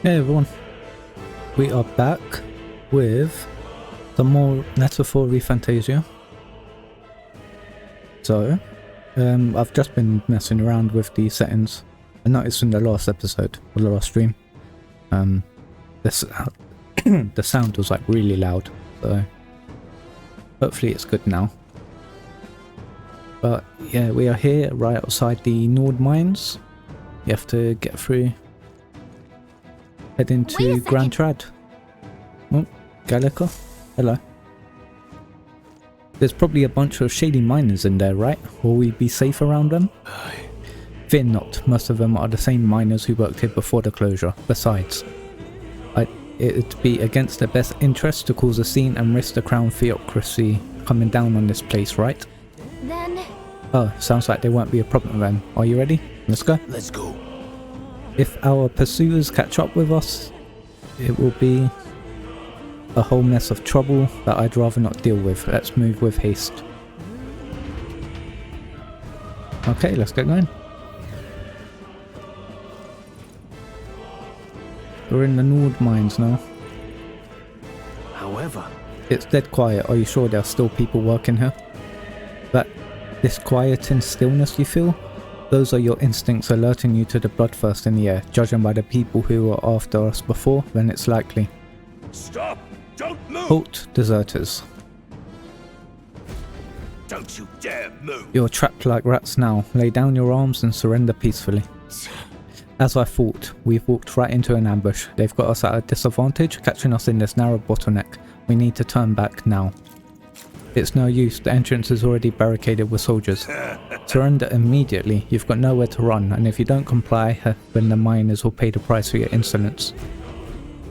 Hey everyone, we are back with some more metaphor ReFantazio. So, I've just been messing around with the settings. I noticed in the last episode, or the last stream, the sound was like really loud, so hopefully it's good now. But yeah, we are here right outside the Nord mines. You have to get through. Head into Grand Trad. Oh, Gallica. Hello. There's probably a bunch of shady miners in there, right? Will we be safe around them? Fear not, most of them are the same miners who worked here before the closure. Besides, it'd be against their best interest to cause a scene and risk the crown theocracy coming down on this place, right? Then... Oh, sounds like there won't be a problem then. Are you ready? Let's go. Let's go. If our pursuers catch up with us, it will be a whole mess of trouble that I'd rather not deal with. Let's move with haste. Okay, let's get going. We're in the Nord mines now. However, it's dead quiet. Are you sure there are still people working here? That disquieting stillness you feel? Those are your instincts alerting you to the bloodthirst in the air. Judging by the people who were after us before, then it's likely. Stop! Don't move! Halt, deserters. Don't you dare move! You're trapped like rats now. Lay down your arms and surrender peacefully. As I thought, we've walked right into an ambush. They've got us at a disadvantage, catching us in this narrow bottleneck. We need to turn back now. It's no use, the entrance is already barricaded with soldiers. Surrender immediately, you've got nowhere to run, and if you don't comply, then the miners will pay the price for your insolence.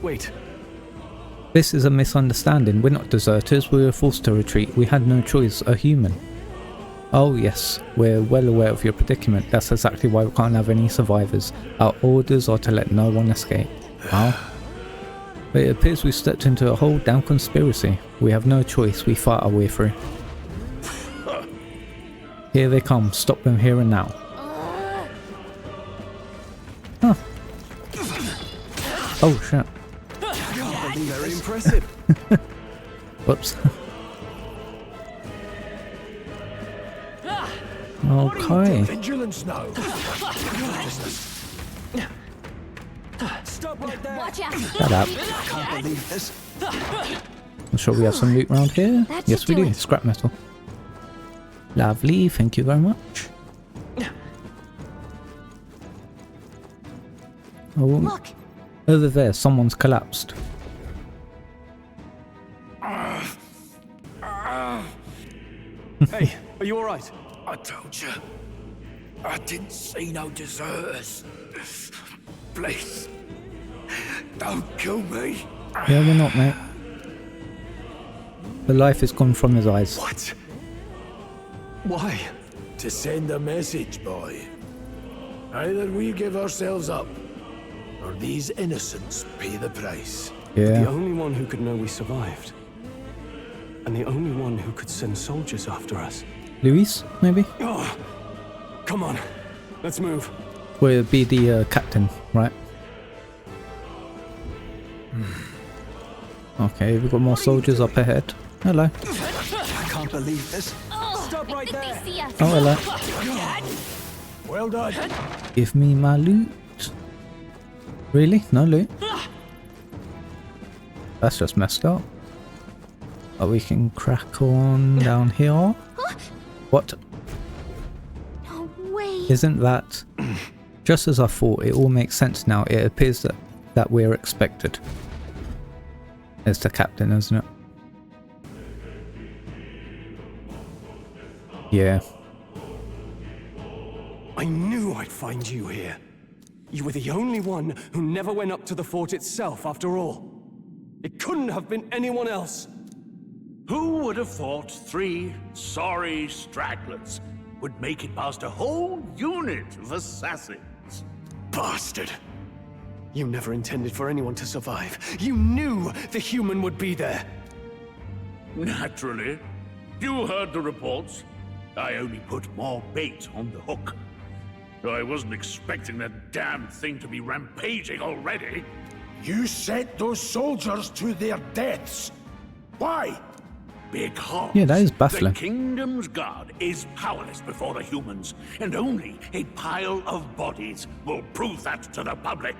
Wait. This is a misunderstanding. We're not deserters, we were forced to retreat. We had no choice, a human. Oh yes, we're well aware of your predicament. That's exactly why we can't have any survivors. Our orders are to let no one escape. Wow. But it appears we stepped into a whole damn conspiracy. We have no choice, we fight our way through. Here they come, stop them here and now. Huh. Oh shit. Very impressive. Whoops. Okay. Vigilance now. Stop right there. Watch out! Shut up. Can't believe this. I'm sure we have some loot around here. That Yes should we do do. it. Scrap metal. Lovely, thank you very much. Oh, Look! over there, someone's collapsed. Hey, are you alright? I told you. I didn't see no deserters. Please. Don't kill me. Yeah, we're not, mate. The life is gone from his eyes. What? Why? To send a message, boy. Either we give ourselves up, or these innocents pay the price. Yeah. The only one who could know we survived. And the only one who could send soldiers after us. Luis, maybe? Oh, come on, let's move. We'll be the captain, right? Okay, we've got more soldiers up ahead. Hello. I can't believe this. Stop right there! They see us. Oh, hello. Well done. Give me my loot. Really? No loot? That's just messed up. But we can crack on down here. What? No way! Isn't that... Just as I thought, it all makes sense now. It appears that we're expected. It's the captain, isn't it? Yeah. I knew I'd find you here. You were the only one who never went up to the fort itself, after all. It couldn't have been anyone else. Who would have thought 3 sorry stragglers would make it past a whole unit of assassins? Bastard! You never intended for anyone to survive. You knew the human would be there. Naturally. You heard the reports. I only put more bait on the hook. I wasn't expecting that damn thing to be rampaging already. You sent those soldiers to their deaths. Why? Because Yeah, that is baffling. the kingdom's guard is powerless before the humans, and only a pile of bodies will prove that to the public.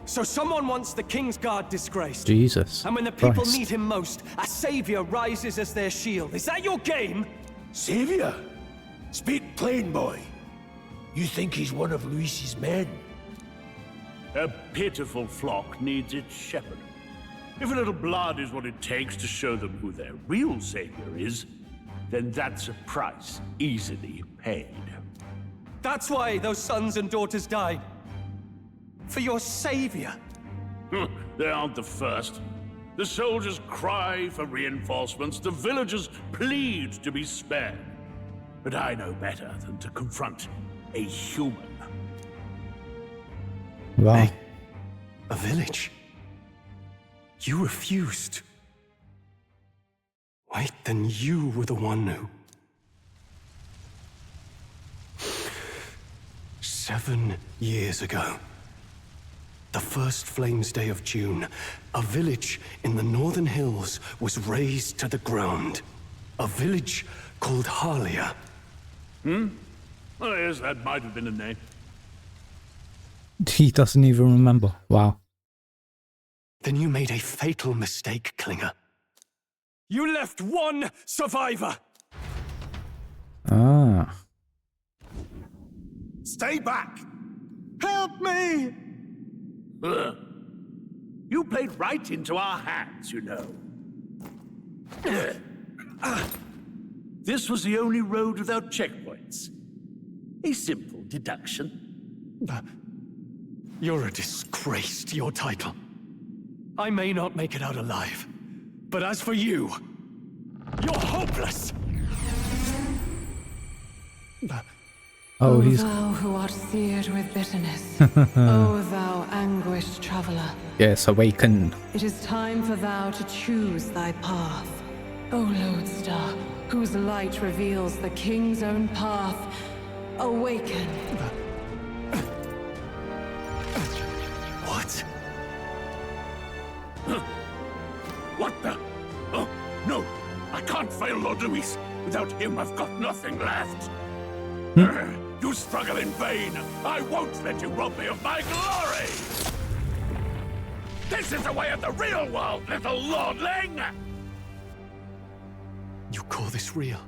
So someone wants the King's Guard disgraced. Jesus. And when the people Christ. need him most, a savior rises as their shield. Is that your game? Savior? Speak plain, boy. You think he's one of Luis's men? A pitiful flock needs its shepherd. If a little blood is what it takes to show them who their real savior is, then that's a price easily paid. That's why those sons and daughters died. For your savior. They aren't the first. The soldiers cry for reinforcements, the villagers plead to be spared. But I know better than to confront a human. Wow. A village? You refused. Wait, then you were the one who... 7 years ago, the first Flames Day of June, a village in the northern hills was razed to the ground. A village called Harlia. Oh yes, that might have been a name. He doesn't even remember. Wow. Then you made a fatal mistake, Klinger. You left one survivor! Ah. Stay back! Help me! Ugh. You played right into our hands, you know. This was the only road without checkpoints. A simple deduction. You're a disgrace to your title. I may not make it out alive, but as for you, you're hopeless! Oh, he's... thou who art seared with bitterness, O thou anguished traveler, Yes, awaken. it is time for thou to choose thy path. O lodestar, whose light reveals the king's own path, awaken. What? What the? Oh, no! I can't fail Lord Luis. Without him, I've got nothing left. You struggle in vain. I won't let you rob me of my glory! This is the way of the real world, little lordling! You call this real?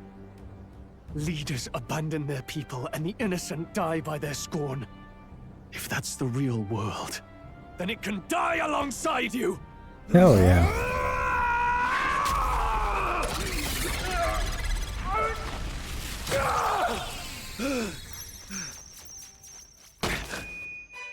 Leaders abandon their people and the innocent die by their scorn. If that's the real world, then it can die alongside you! Hell yeah.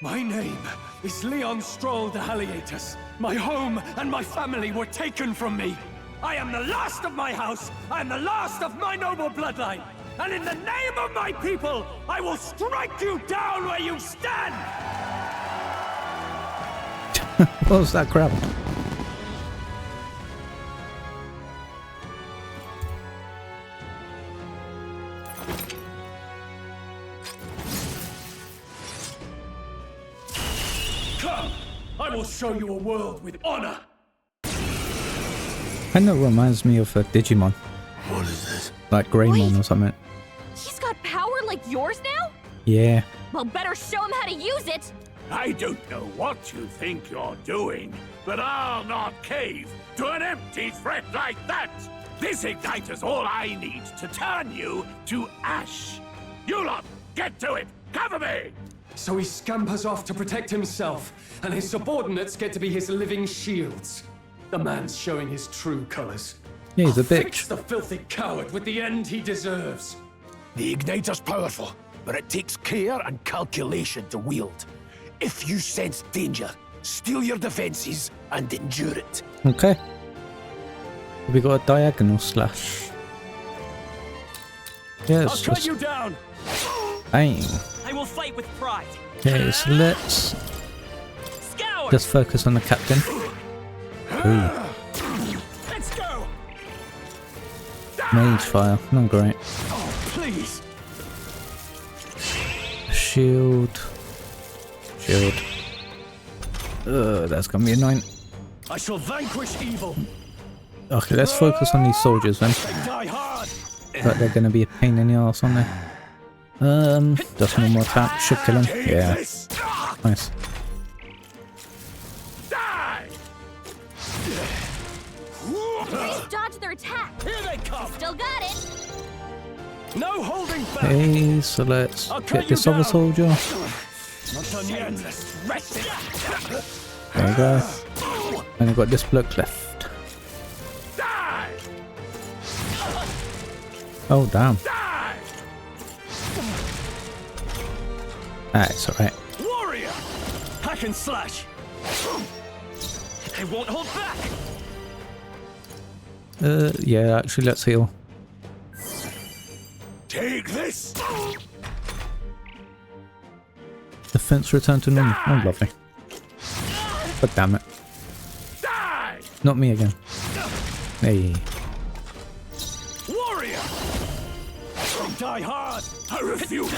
My name is Leon Stroll de Haliatus. My home and my family were taken from me. I am the last of my house. I am the last of my noble bloodline. And in the name of my people, I will strike you down where you stand! What was that crap? Come! I will show you a world with honor! Kind of reminds me of a Digimon. What is this? Like Greymon or something. He's got power like yours now? Yeah. Well, better show him how to use it. I don't know what you think you're doing, but I'll not cave to an empty threat like that! This igniter's all I need to turn you to ash! You lot, get to it! Cover me! So he scampers off to protect himself, and his subordinates get to be his living shields. The man's showing his true colors. Yeah, he's a Fix bitch. the filthy coward with the end he deserves. The igniter's powerful, but it takes care and calculation to wield. If you sense danger, steel your defenses and endure it. Okay. We got a diagonal slash. Yeah, I'll it's cut just... you down! Bang. I will fight with pride. Okay, so let's Scour! just focus on the captain. Ooh. Let's go! Mage fire. Not great. Please! Shield. Shield. That's gonna be annoying. I shall vanquish evil. Okay, let's focus on these soldiers then. Die hard. But they're gonna be a pain in the ass, aren't they? Just one more attack. Should kill him. Yeah. Nice. Die! Please dodge their attack. Here they come. Still got it. No holding back. Okay, so let's I'll get cut this you other down. soldier. Not done yet. There you go. And I've got this bloke left. Die! Oh, damn. Die! Ah, it's alright. Warrior. Hack and slash. They won't hold back. Yeah, actually, let's heal. Take this! Defense return to normal. Oh, lovely. But damn it. Die! Not me again. Hey. Warrior. Die hard. I refuse!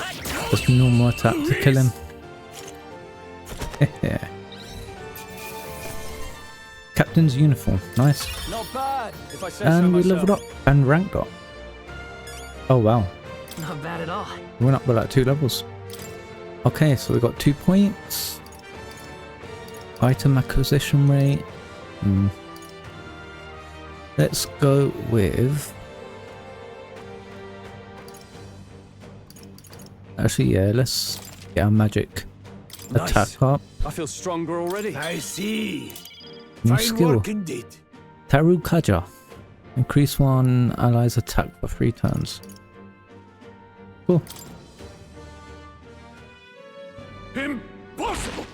Just normal attack to kill him. Captain's uniform. Nice. Not bad, if I say so And we myself. leveled up and ranked up. Oh, wow. Not bad at all. We went up by like 2 levels. Okay, so we got 2 points. Item acquisition rate. Let's go with... Actually, yeah, let's get our magic attack up. I feel stronger already. I see. New Fine skill. work indeed. Taru Kaja. Increase one ally's attack for 3 turns. Cool. Impossible!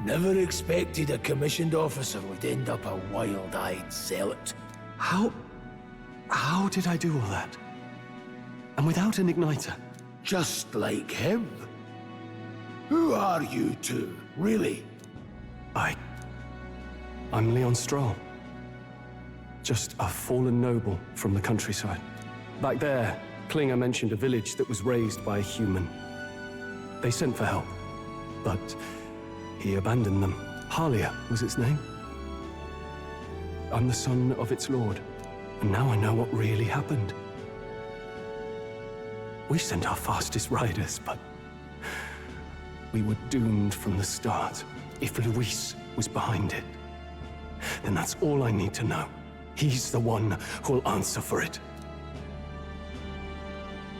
Never expected a commissioned officer would end up a wild-eyed zealot. How did I do all that? And without an igniter? Just like him. Who are you two, really? I'm Leon Stroll. Just a fallen noble from the countryside. Back there, Klinger mentioned a village that was raised by a human. They sent for help, but he abandoned them. Halia was its name. I'm the son of its lord, and now I know what really happened. We sent our fastest riders, but we were doomed from the start. If Luis was behind it, then that's all I need to know. He's the one who'll answer for it.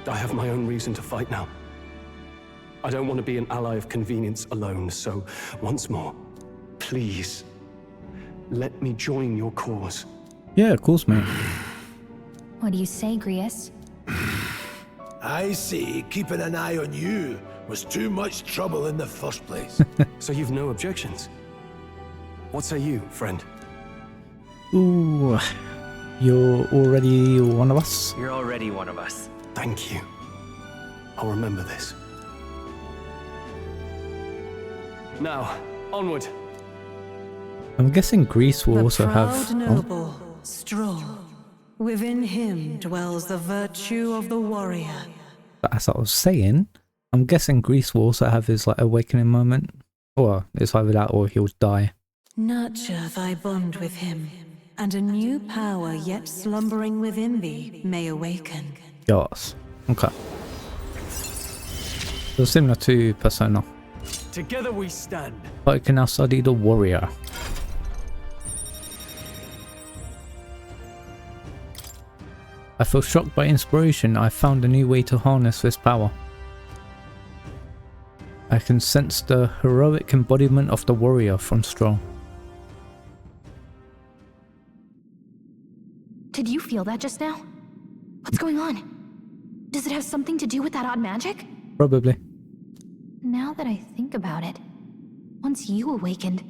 I have my own reason to fight now. I don't want to be an ally of convenience alone, so once more, please, let me join your cause. Yeah, of course, mate. What do you say, Grius? I say keeping an eye on you was too much trouble in the first place. So you've no objections? What say you, friend? Ooh, you're already one of us. You're already one of us. Thank you. I'll remember this. Now, onward. I'm guessing Greece will The also proud have... noble, Stroll. Within him dwells the virtue of the warrior. As I was saying, I'm guessing Greece will also have his like awakening moment. Or it's either that or he'll die. Nurture thy bond with him, and a new power yet slumbering within thee may awaken. Yes. Okay. So similar to Persona. Together we stand. But I can now study the warrior. I feel shocked by inspiration. I found a new way to harness this power. I can sense the heroic embodiment of the warrior from Stroll. Did you feel that just now? What's going on? Does it have something to do with that odd magic? Probably. Now that I think about it, once you awakened,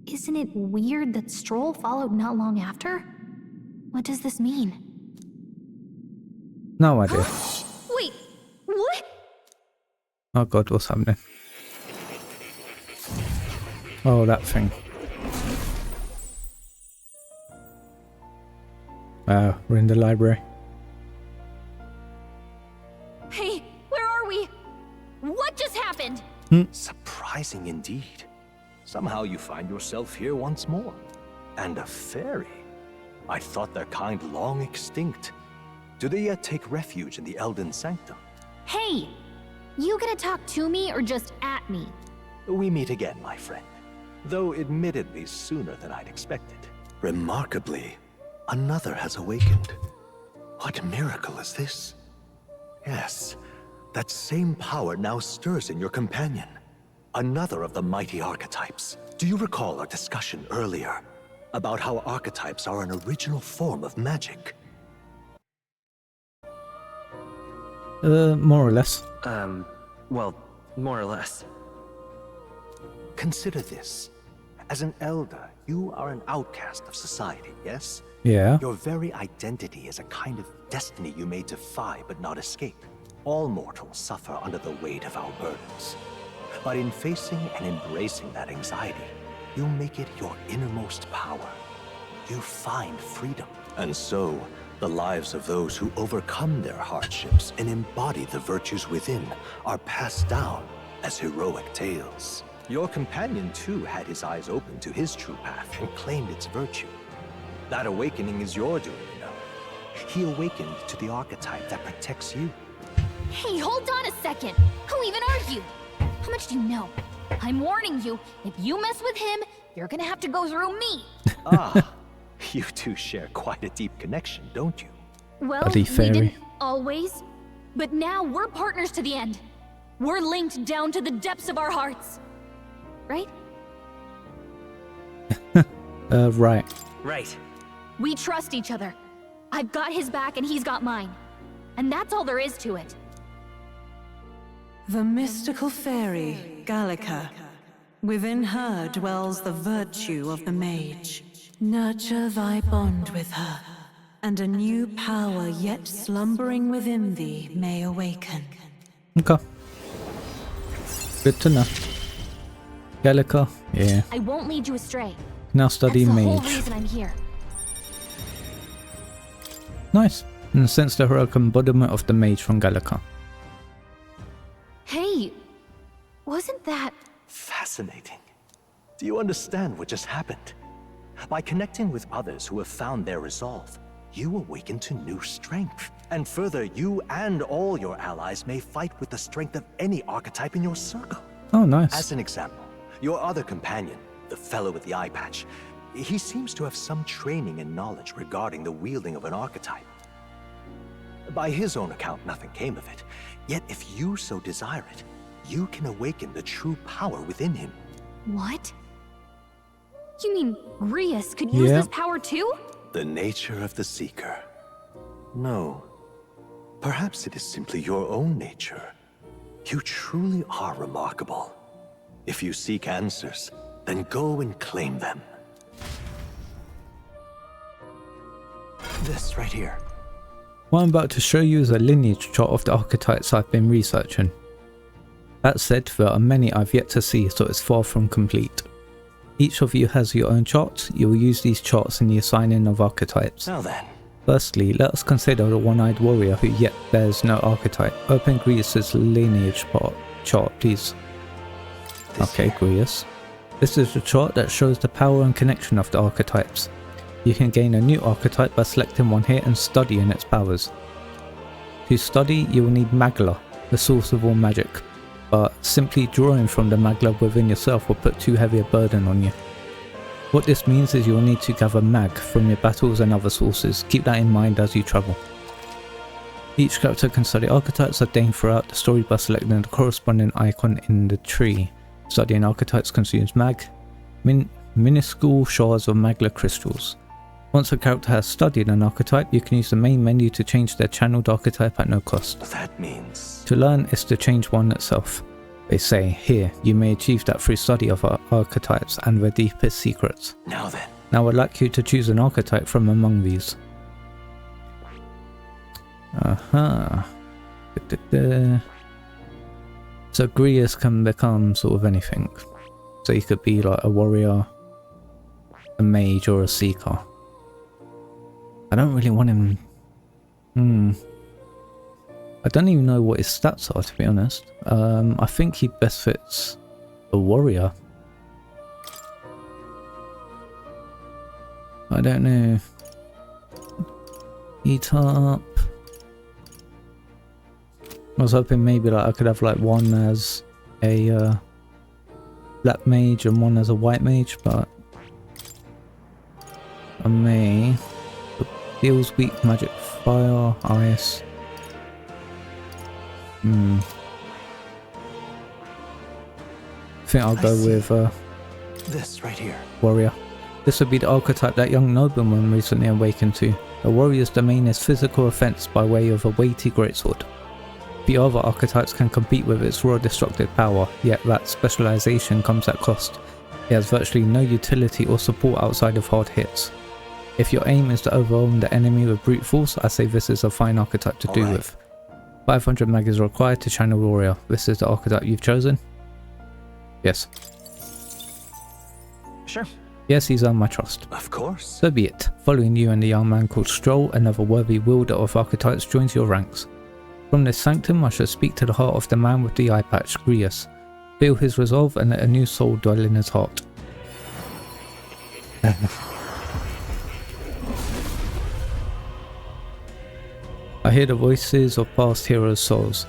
isn't it weird that Stroll followed not long after? What does this mean? No idea. Wait, what? Oh god, what's happening? Oh, that thing. We're in the library. Hey, where are we? What just happened? Surprise. surprising indeed. Somehow you find yourself here once more. And a fairy? I thought their kind long extinct. Do they yet take refuge in the Elden Sanctum? Hey! You gonna talk to me or just at me? We meet again, my friend. Though admittedly sooner than I'd expected. Remarkably, another has awakened. What miracle is this? Yes, that same power now stirs in your companion. Another of the mighty archetypes. Do you recall our discussion earlier about how archetypes are an original form of magic? More or less. Well, more or less. Consider this. As an elder, you are an outcast of society, yes? Yeah. Your very identity is a kind of destiny you may defy but not escape. All mortals suffer under the weight of our burdens. But in facing and embracing that anxiety, you make it your innermost power. You find freedom. And so, the lives of those who overcome their hardships and embody the virtues within are passed down as heroic tales. Your companion, too, had his eyes open to his true path and claimed its virtue. That awakening is your doing, you know. He awakened to the archetype that protects you. Hey, hold on a second! Who even are you? How much do you know? I'm warning you, if you mess with him, you're gonna have to go through me! Ah, you two share quite a deep connection, don't you? Well, Buddy we fairy. didn't always, but now we're partners to the end. We're linked down to the depths of our hearts. Right? Right. Right. We trust each other. I've got his back and he's got mine. And that's all there is to it. The mystical fairy, Gallica. Within her dwells the virtue of the mage. Nurture thy bond with her, and a new power yet slumbering within thee may awaken. Okay. Good to know. Gallica, yeah. I won't lead you astray. Now study That's the whole mage. reason I'm here. Nice. And sense the heroic embodiment of the mage from Gallica. Hey, wasn't that... Fascinating. Do you understand what just happened? By connecting with others who have found their resolve, you awaken to new strength. And further, you and all your allies may fight with the strength of any archetype in your circle. Oh, nice. As an example, your other companion, the fellow with the eye patch, he seems to have some training and knowledge regarding the wielding of an archetype. By his own account, nothing came of it. Yet if you so desire it, you can awaken the true power within him. What? You mean Grius could use this power too? The nature of the Seeker. No. Perhaps it is simply your own nature. You truly are remarkable. If you seek answers, then go and claim them. This right here. What I'm about to show you is a lineage chart of the archetypes I've been researching. That said, there are many I've yet to see, so it's far from complete. Each of you has your own charts. You will use these charts in the assigning of archetypes. Now then. Firstly, let us consider the one-eyed warrior who yet bears no archetype. Open Grius' lineage chart, please. Okay, Grius. This is the chart that shows the power and connection of the archetypes. You can gain a new archetype by selecting one here and studying its powers. To study, you will need Magla, the source of all magic, but simply drawing from the Magla within yourself will put too heavy a burden on you. What this means is you will need to gather mag from your battles and other sources. Keep that in mind as you travel. Each character can study archetypes obtained throughout the story by selecting the corresponding icon in the tree. Studying archetypes consumes mag, minuscule shards of Magla crystals. Once a character has studied an archetype, you can use the main menu to change their channeled archetype at no cost. That means... To learn is to change one itself. They say, here, you may achieve that through study of archetypes and their deepest secrets. Now then. Now I'd like you to choose an archetype from among these. So Grius can become sort of anything. So he could be like a warrior, a mage, or a seeker. I don't really want him... I don't even know what his stats are, to be honest. I think he best fits A warrior? I don't know. Eat up. I was hoping maybe like I could have like one as a black mage and one as a white mage, but I may. Deals weak magic, fire, ice. I think I'll go with this right here. warrior. This would be the archetype that young nobleman recently awakened to. A warrior's domain is physical offense by way of a weighty greatsword. The other archetypes can compete with its raw destructive power, yet that specialization comes at cost. It has virtually no utility or support outside of hard hits. If your aim is to overwhelm the enemy with brute force, I say this is a fine archetype to do with. 500 mag is required to channel warrior. This is the archetype you've chosen? Yes. Sure. Yes, he's earned my trust. Of course. So be it. Following you and the young man called Stroll, another worthy wielder of archetypes joins your ranks. From this sanctum I shall speak to the heart of the man with the eye patch, Grius. Feel his resolve and let a new soul dwell in his heart. I hear the voices of past heroes' souls.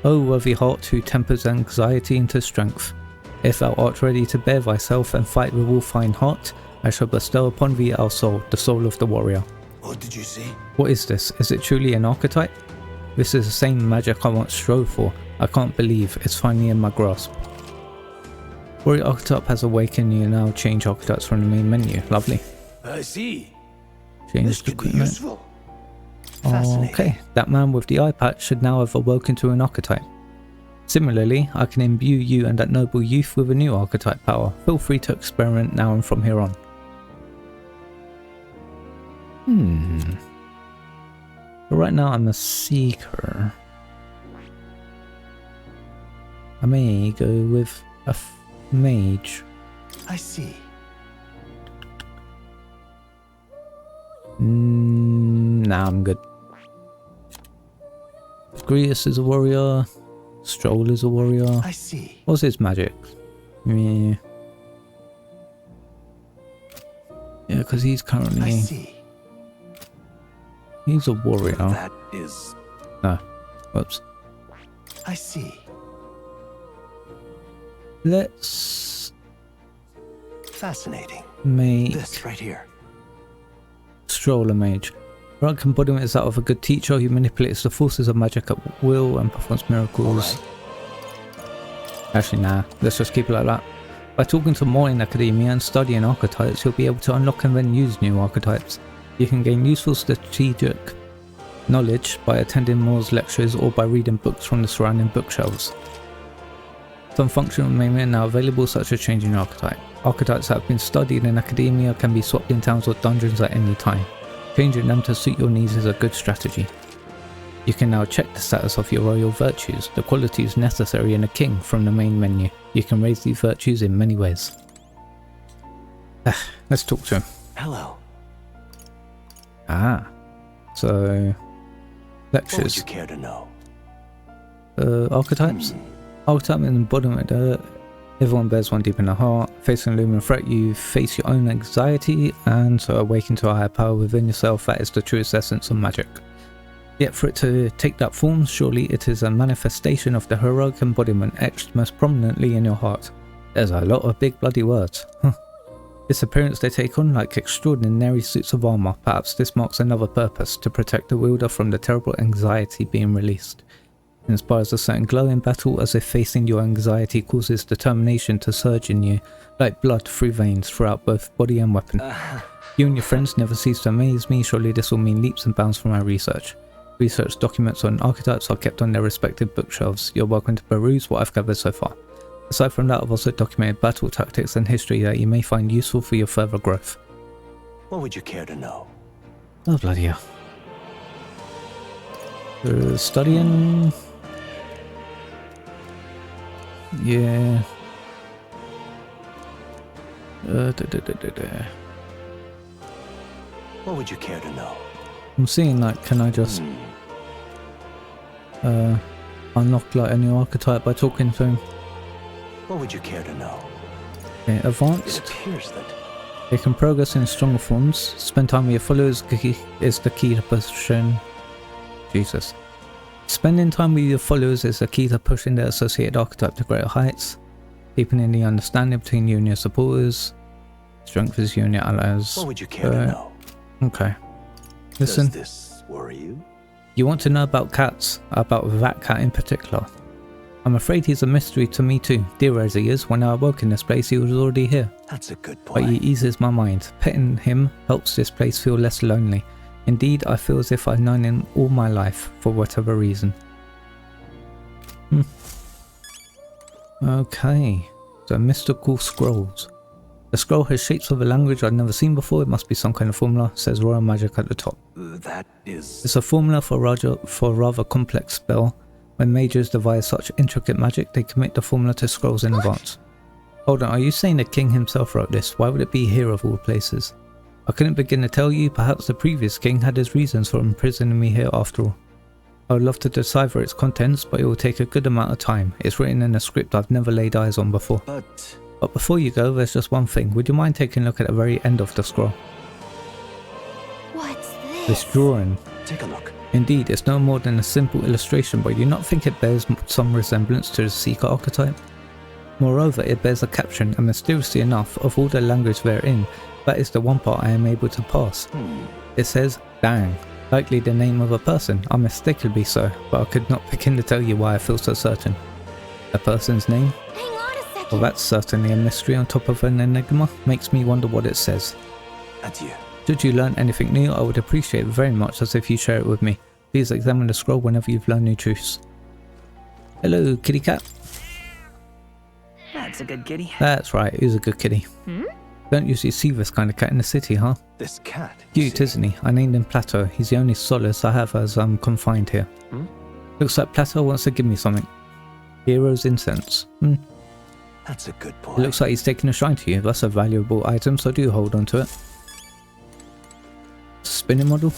O worthy heart who tempers anxiety into strength. If thou art ready to bear thyself and fight with all fine heart, I shall bestow upon thee our soul, the soul of the warrior. What did you say? What is this? Is it truly an archetype? This is the same magic I once strove for. I can't believe it's finally in my grasp. Warrior archetype has awakened. You now change archetypes from the main menu. Lovely. I see. Change This the could be equipment. useful. Okay, that man with the eye patch should now have awoken to an archetype. Similarly, I can imbue you and that noble youth with a new archetype power. Feel free to experiment now and from here on. But right now I'm a seeker. I may go with a mage. I see. Nah, I'm good. Grius is a warrior. Stroll is a warrior. I see. What's his magic? Yeah, because he's currently... I see. He's a warrior. That is... No. Whoops. I see. Let's... Fascinating. make... This right here. Stroll a mage. Rank embodiment is that of a good teacher who manipulates the forces of magic at will and performs miracles. Actually, nah. Let's just keep it like that. By talking to more in academia and studying archetypes, you'll be able to unlock and then use new archetypes. You can gain useful strategic knowledge by attending Moore's lectures or by reading books from the surrounding bookshelves. Some functional memory are now available, such as changing archetype. Archetypes that have been studied in academia can be swapped in towns or dungeons at any time. Changing them to suit your needs is a good strategy. You can now check the status of your royal virtues, the qualities necessary in a king, from the main menu. You can raise these virtues in many ways. Let's talk to him. Hello. So What would lectures. you care to know? Archetypes? Archetype and embodiment. Everyone bears one deep in the heart. Facing a looming threat, you face your own anxiety, and so awaken to a higher power within yourself that is the truest essence of magic. Yet for it to take that form, surely it is a manifestation of the heroic embodiment etched most prominently in your heart. There's a lot of big bloody words. This appearance they take on like extraordinary suits of armor. Perhaps this marks another purpose, to protect the wielder from the terrible anxiety being released. It inspires a certain glow in battle, as if facing your anxiety causes determination to surge in you, like blood through veins throughout both body and weapon. You and your friends never cease to amaze me. Surely this will mean leaps and bounds for my research. Research documents on archetypes are kept on their respective bookshelves. You're welcome to peruse what I've gathered so far. Aside from that, I've also documented battle tactics and history that you may find useful for your further growth. What would you care to know? Oh bloody hell. Studying... Yeah. What would you care to know? I'm seeing like, can I just unlock like a new archetype by talking to him? What would you care to know? Okay, It advanced. appears that They can progress in stronger forms. Spend time with your followers is the key to pushing. Jesus. Spending time with your followers is the key to pushing the associated archetype to greater heights. Deepening the understanding between you and your supporters. Strengthens you and your allies. what would you care to know? Okay. Listen. Does this worry you? You want to know about cats? About that cat in particular? I'm afraid he's a mystery to me too. Dear as he is, when I awoke in this place he was already here. That's a good But point. he eases my mind. Petting him helps this place feel less lonely. Indeed, I feel as if I've known him all my life, for whatever reason. Okay, so mystical scrolls. The scroll has shapes of a language I've never seen before. It must be some kind of formula. It says royal magic at the top. That is... It's a formula for a rather complex spell. When mages devise such intricate magic, they commit the formula to scrolls in advance. Hold on, are you saying the king himself wrote this? Why would it be here of all places? I couldn't begin to tell you. Perhaps the previous king had his reasons for imprisoning me here after all. I would love to decipher its contents, but it will take a good amount of time. It's written in a script I've never laid eyes on before. But before you go, there's just one thing. Would you mind taking a look at the very end of the scroll? What's this? This drawing. Take a look. Indeed, it's no more than a simple illustration, but do you not think it bears some resemblance to the Seeker archetype? Moreover, it bears a caption, and mysteriously enough, of all the language therein, that is the one part I am able to pass. It says, Dang, likely the name of a person, unmistakably so, but I could not begin to tell you why I feel so certain. A person's name? Hang on a second. Well, that's certainly a mystery on top of an enigma. Makes me wonder what it says. Adieu. Should you learn anything new, I would appreciate it very much as if you share it with me. Please examine the scroll whenever you've learned new truths. Hello, kitty cat. That's a good kitty. That's right, he's a good kitty. Don't usually see this kind of cat in the city, huh? This cat. Cute, isn't he? I named him Plateau. He's the only solace I have as I'm confined here. Looks like Plateau wants to give me something. Hero's incense. That's a good boy. It looks like he's taking a shrine to you. That's a valuable item, so do hold on to it. Spinning model?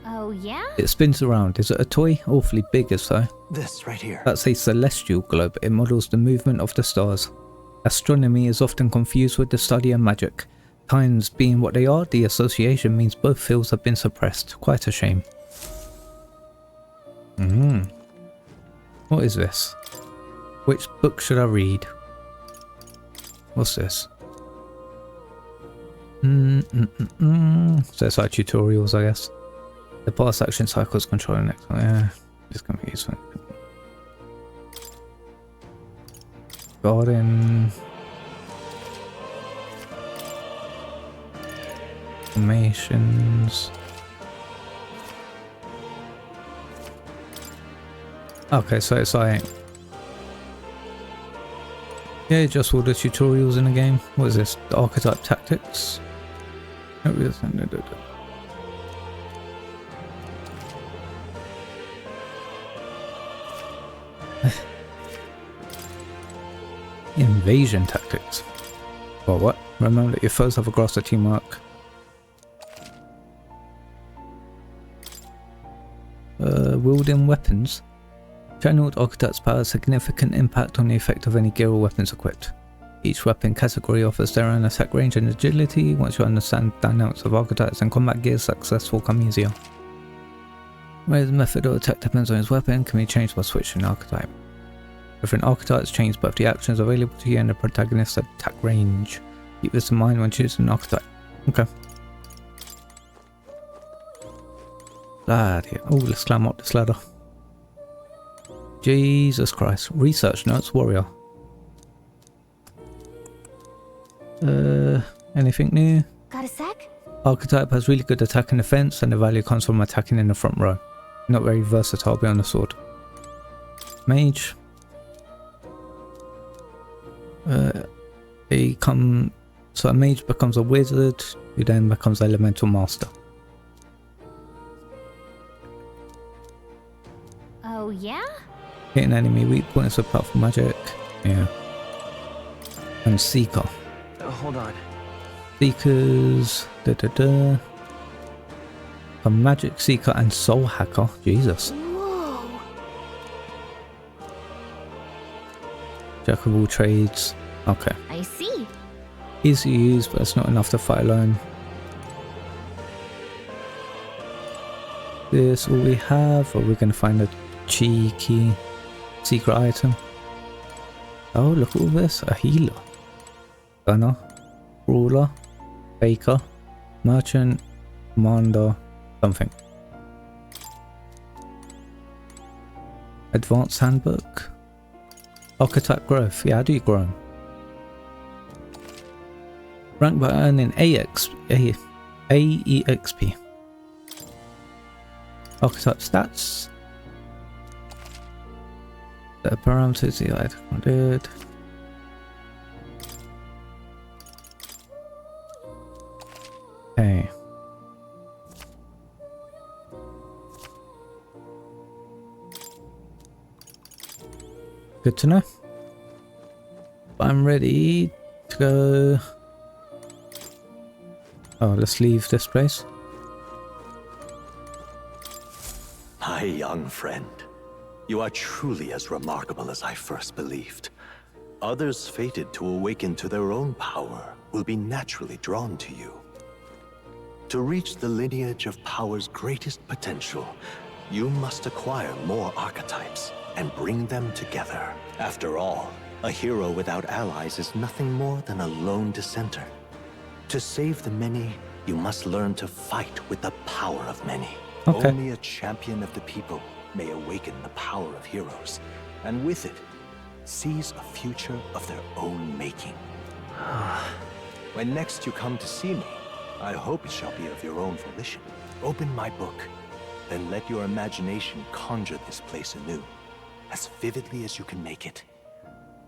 Oh yeah? It spins around. Is it a toy? Awfully big as so. This right here. That's a celestial globe. It models the movement of the stars. Astronomy is often confused with the study of magic. Times being what they are, the association means both fields have been suppressed. Quite a shame. What is this? Which book should I read? What's this? So it's like tutorials, I guess. The past action cycles control the next one. Yeah, it's gonna be useful. Garden. Formations. Okay, so it's like... Yeah, just all the tutorials in the game. What is this? The Archetype Tactics? Invasion tactics. Well, what? Remember that your foes have a grasp of teamwork. Wielding weapons. Channeled Archetype's power has significant impact on the effect of any gear or weapons equipped. Each weapon category offers their own attack range and agility. Once you understand dynamics of archetypes and combat gear, success will come easier. Where the method of attack depends on his weapon can be changed by switching archetype. Different archetypes change both the actions available to you and the protagonist's attack range. Keep this in mind when choosing an archetype. Okay. Bloody. Oh, let's climb up this ladder. Jesus Christ. Research notes, warrior. Anything new? Got a sec? Archetype has really good attack and defense, and the value comes from attacking in the front row. Not very versatile beyond the sword. Mage. So a mage becomes a wizard, who then becomes elemental master. Oh yeah? Hitting enemy weak points with powerful magic. Yeah. And Seeker. Hold on. Seekers. A magic seeker and soul hacker. Jesus. Whoa. Jack of all trades. Okay. I see. Easy to use, but it's not enough to fight alone. This all we have, or we're going to find a cheeky secret item. Oh, look at all this. A healer. Gunner. Brawler. Baker. Merchant. Commander. Something. Advanced handbook. Archetype growth. Yeah, how do you grow? Rank by earning AEXP. Archetype stats. The parameters the item did. Okay. Good to know. I'm ready to go. Oh, let's leave this place. My young friend, you are truly as remarkable as I first believed. Others fated to awaken to their own power will be naturally drawn to you. To reach the lineage of power's greatest potential, you must acquire more archetypes and bring them together. After all, a hero without allies is nothing more than a lone dissenter. To save the many, you must learn to fight with the power of many. Okay. Only a champion of the people may awaken the power of heroes, and with it, seize a future of their own making. When next you come to see me, I hope it shall be of your own volition. Open my book, then let your imagination conjure this place anew, as vividly as you can make it.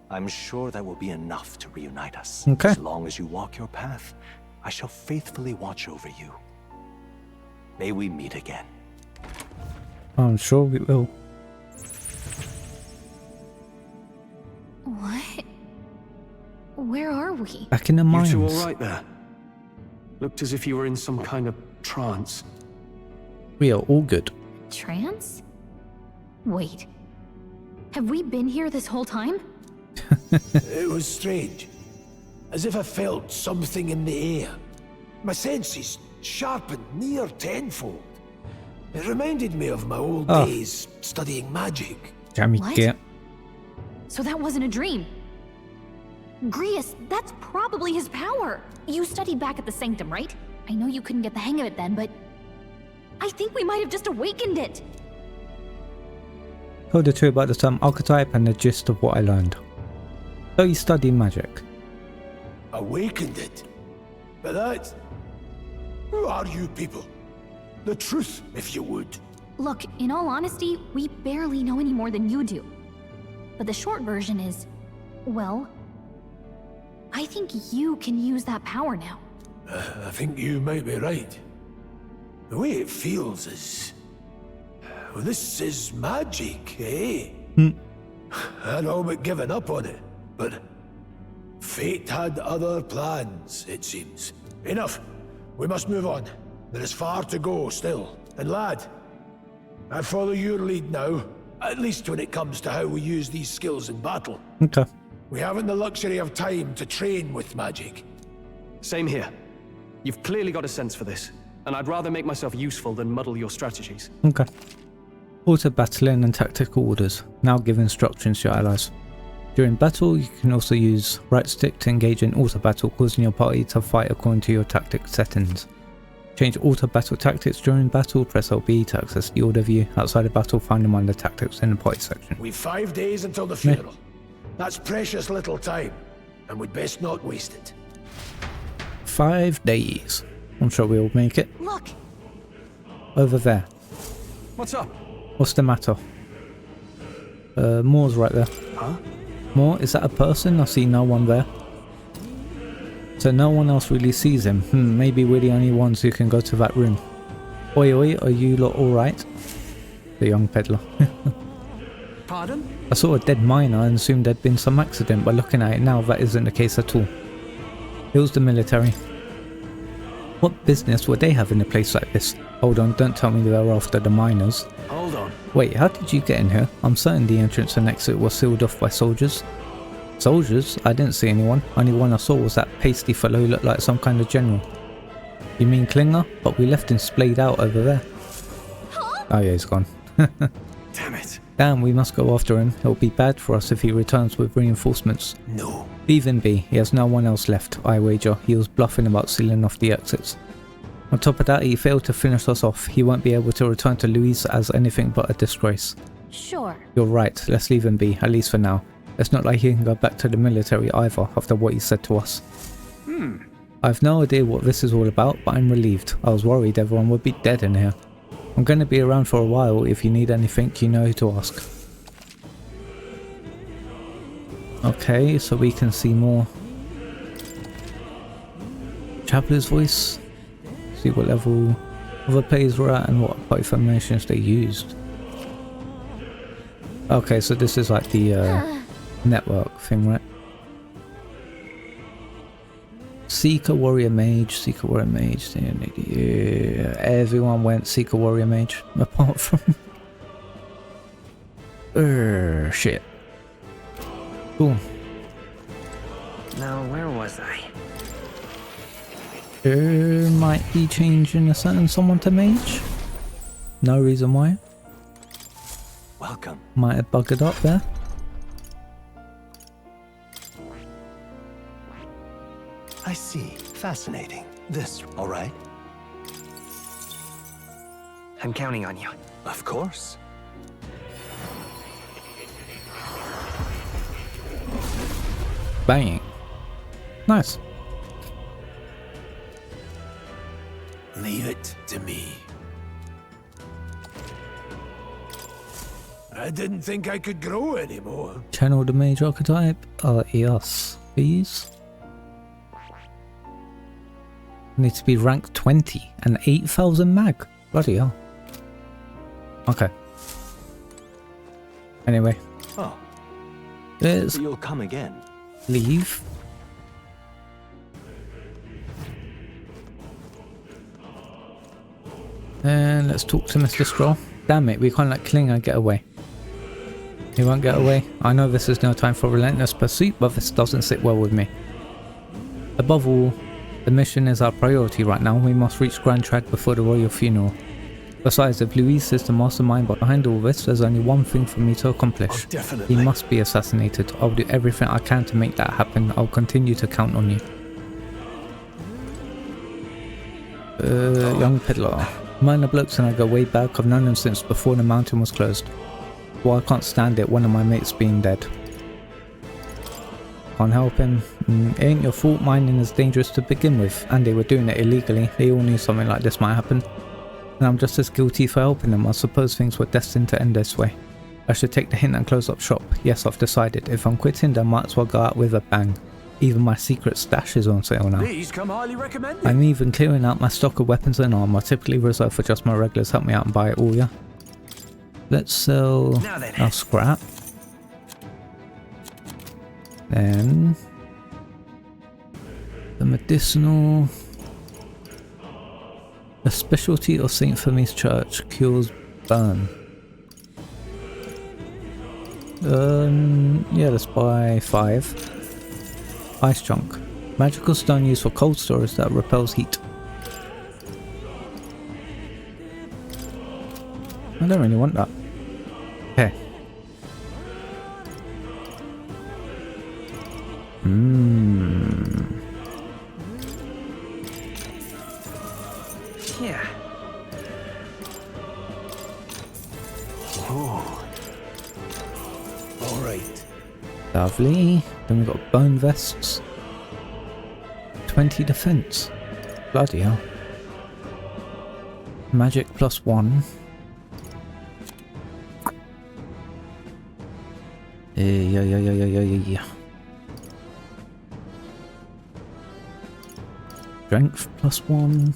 I'm sure that will be enough to reunite us. Okay. As long as you walk your path, I shall faithfully watch over you. May we meet again. I'm sure we will. What? Where are we? Back in the You mines. two all right there? Looked as if you were in some kind of trance. We are all good. Trance? Wait. Have we been here this whole time? It was strange. As if I felt something in the air. My senses sharpened near tenfold. It reminded me of my old days studying magic. Jammy What? get. So that wasn't a dream. Grius, that's probably his power. You studied back at the Sanctum, right? I know you couldn't get the hang of it then, but I think we might have just awakened it. Told the two about the term archetype and the gist of what I learned. So you study magic. Awakened it. But that... Who are you people? The truth, if you would. Look, in all honesty, we barely know any more than you do. But the short version is, well, I think you can use that power now. I think you might be right. The way it feels is... Well, this is magic, eh? I'd all but given up on it, but... Fate had other plans, it seems. Enough. We must move on. There is far to go still. And lad, I follow your lead now, at least when it comes to how we use these skills in battle. Okay. We haven't the luxury of time to train with magic. Same here. You've clearly got a sense for this, and I'd rather make myself useful than muddle your strategies. Okay. Auto battling and tactical orders. Now give instructions to your allies. During battle, you can also use right stick to engage in auto battle, causing your party to fight according to your tactic settings. Change auto battle tactics during battle, press LB to access the order view. Outside of battle, find them under tactics in the party section. We've 5 days until the funeral. That's precious little time, and we'd best not waste it. 5 days. I'm sure we'll make it. Look! Over there. What's up? What's the matter? Moore's right there. Huh? Moore, is that a person? I see no one there. So no one else really sees him. Maybe we're the only ones who can go to that room. Oi oi, are you lot alright? The young peddler. Pardon? I saw a dead miner and assumed there'd been some accident, but looking at it now, that isn't the case at all. It was the military. What business would they have in a place like this? Hold on, don't tell me they're after the miners. Hold on. Wait, how did you get in here? I'm certain the entrance and exit were sealed off by soldiers. Soldiers? I didn't see anyone. Only one I saw was that pasty fellow who looked like some kind of general. You mean Klinger? But we left him splayed out over there. Oh yeah, he's gone. Damn it. Damn, we must go after him. It'll be bad for us if he returns with reinforcements. No. Leave him be. He has no one else left, I wager. He was bluffing about sealing off the exits. On top of that, he failed to finish us off. He won't be able to return to Louise as anything but a disgrace. Sure. You're right. Let's leave him be, at least for now. It's not like he can go back to the military either after what he said to us. I've no idea what this is all about, but I'm relieved. I was worried everyone would be dead in here. I'm going to be around for a while. If you need anything, you know who to ask. Okay, so we can see more. Traveler's voice. See what level other players were at and what party formations they used. Okay, so this is like the network thing, right? Seeker, Warrior Mage, Seeker, Warrior Mage. Yeah, everyone went Seeker, Warrior Mage, apart from... shit. Cool. Now, where was I? Might be changing a certain someone to Mage. No reason why. Welcome. Might have buggered up there. I see. Fascinating. This, all right? I'm counting on you. Of course. Banging. Nice. Leave it to me. I didn't think I could grow anymore. Channel the Mage Archetype. Yes, please. Need to be rank 20 and 8,000 mag. Bloody hell. Okay. Anyway. Oh. Let's You'll come again. leave. And let's talk to Mr. Stroll. Damn it, we can't let Klinger get away. He won't get away. I know this is no time for relentless pursuit, but this doesn't sit well with me. Above all, the mission is our priority right now. We must reach Grand Trad before the royal funeral. Besides, if Louise is the mastermind behind all this, there's only one thing for me to accomplish. Definitely. He must be assassinated. I'll do everything I can to make that happen. I'll continue to count on you. Young Peddler. Minor blokes and I go way back. I've known him since before the mountain was closed. Well, I can't stand it, one of my mates being dead. Can't help him. It ain't your fault. Mining is dangerous to begin with, and they were doing it illegally. They all knew something like this might happen. And I'm just as guilty for helping them. I suppose things were destined to end this way. I should take the hint and close up shop. Yes, I've decided. If I'm quitting, then might as well go out with a bang. Even my secret stash is on sale now. These come highly recommended. I'm even clearing out my stock of weapons and armor, typically reserved for just my regulars. Help me out and buy it all, yeah? Let's sell our scrap. Then the medicinal. A specialty of St. Fermi's Church cures burn. Yeah, let's buy 5. Ice chunk. Magical stone used for cold storage that repels heat. I don't really want that. Okay. Yeah. All right. Lovely. Then we've got bone vests. 20 defense. Bloody hell. Magic +1. Yeah. Strength +1.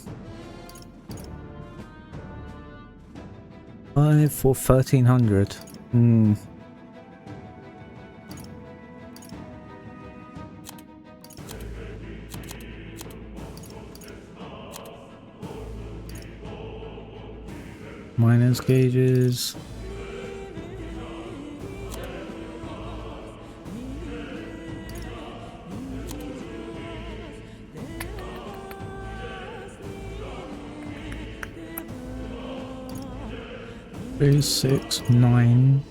5 for 1300. Miners gauges. 3, 6, 9.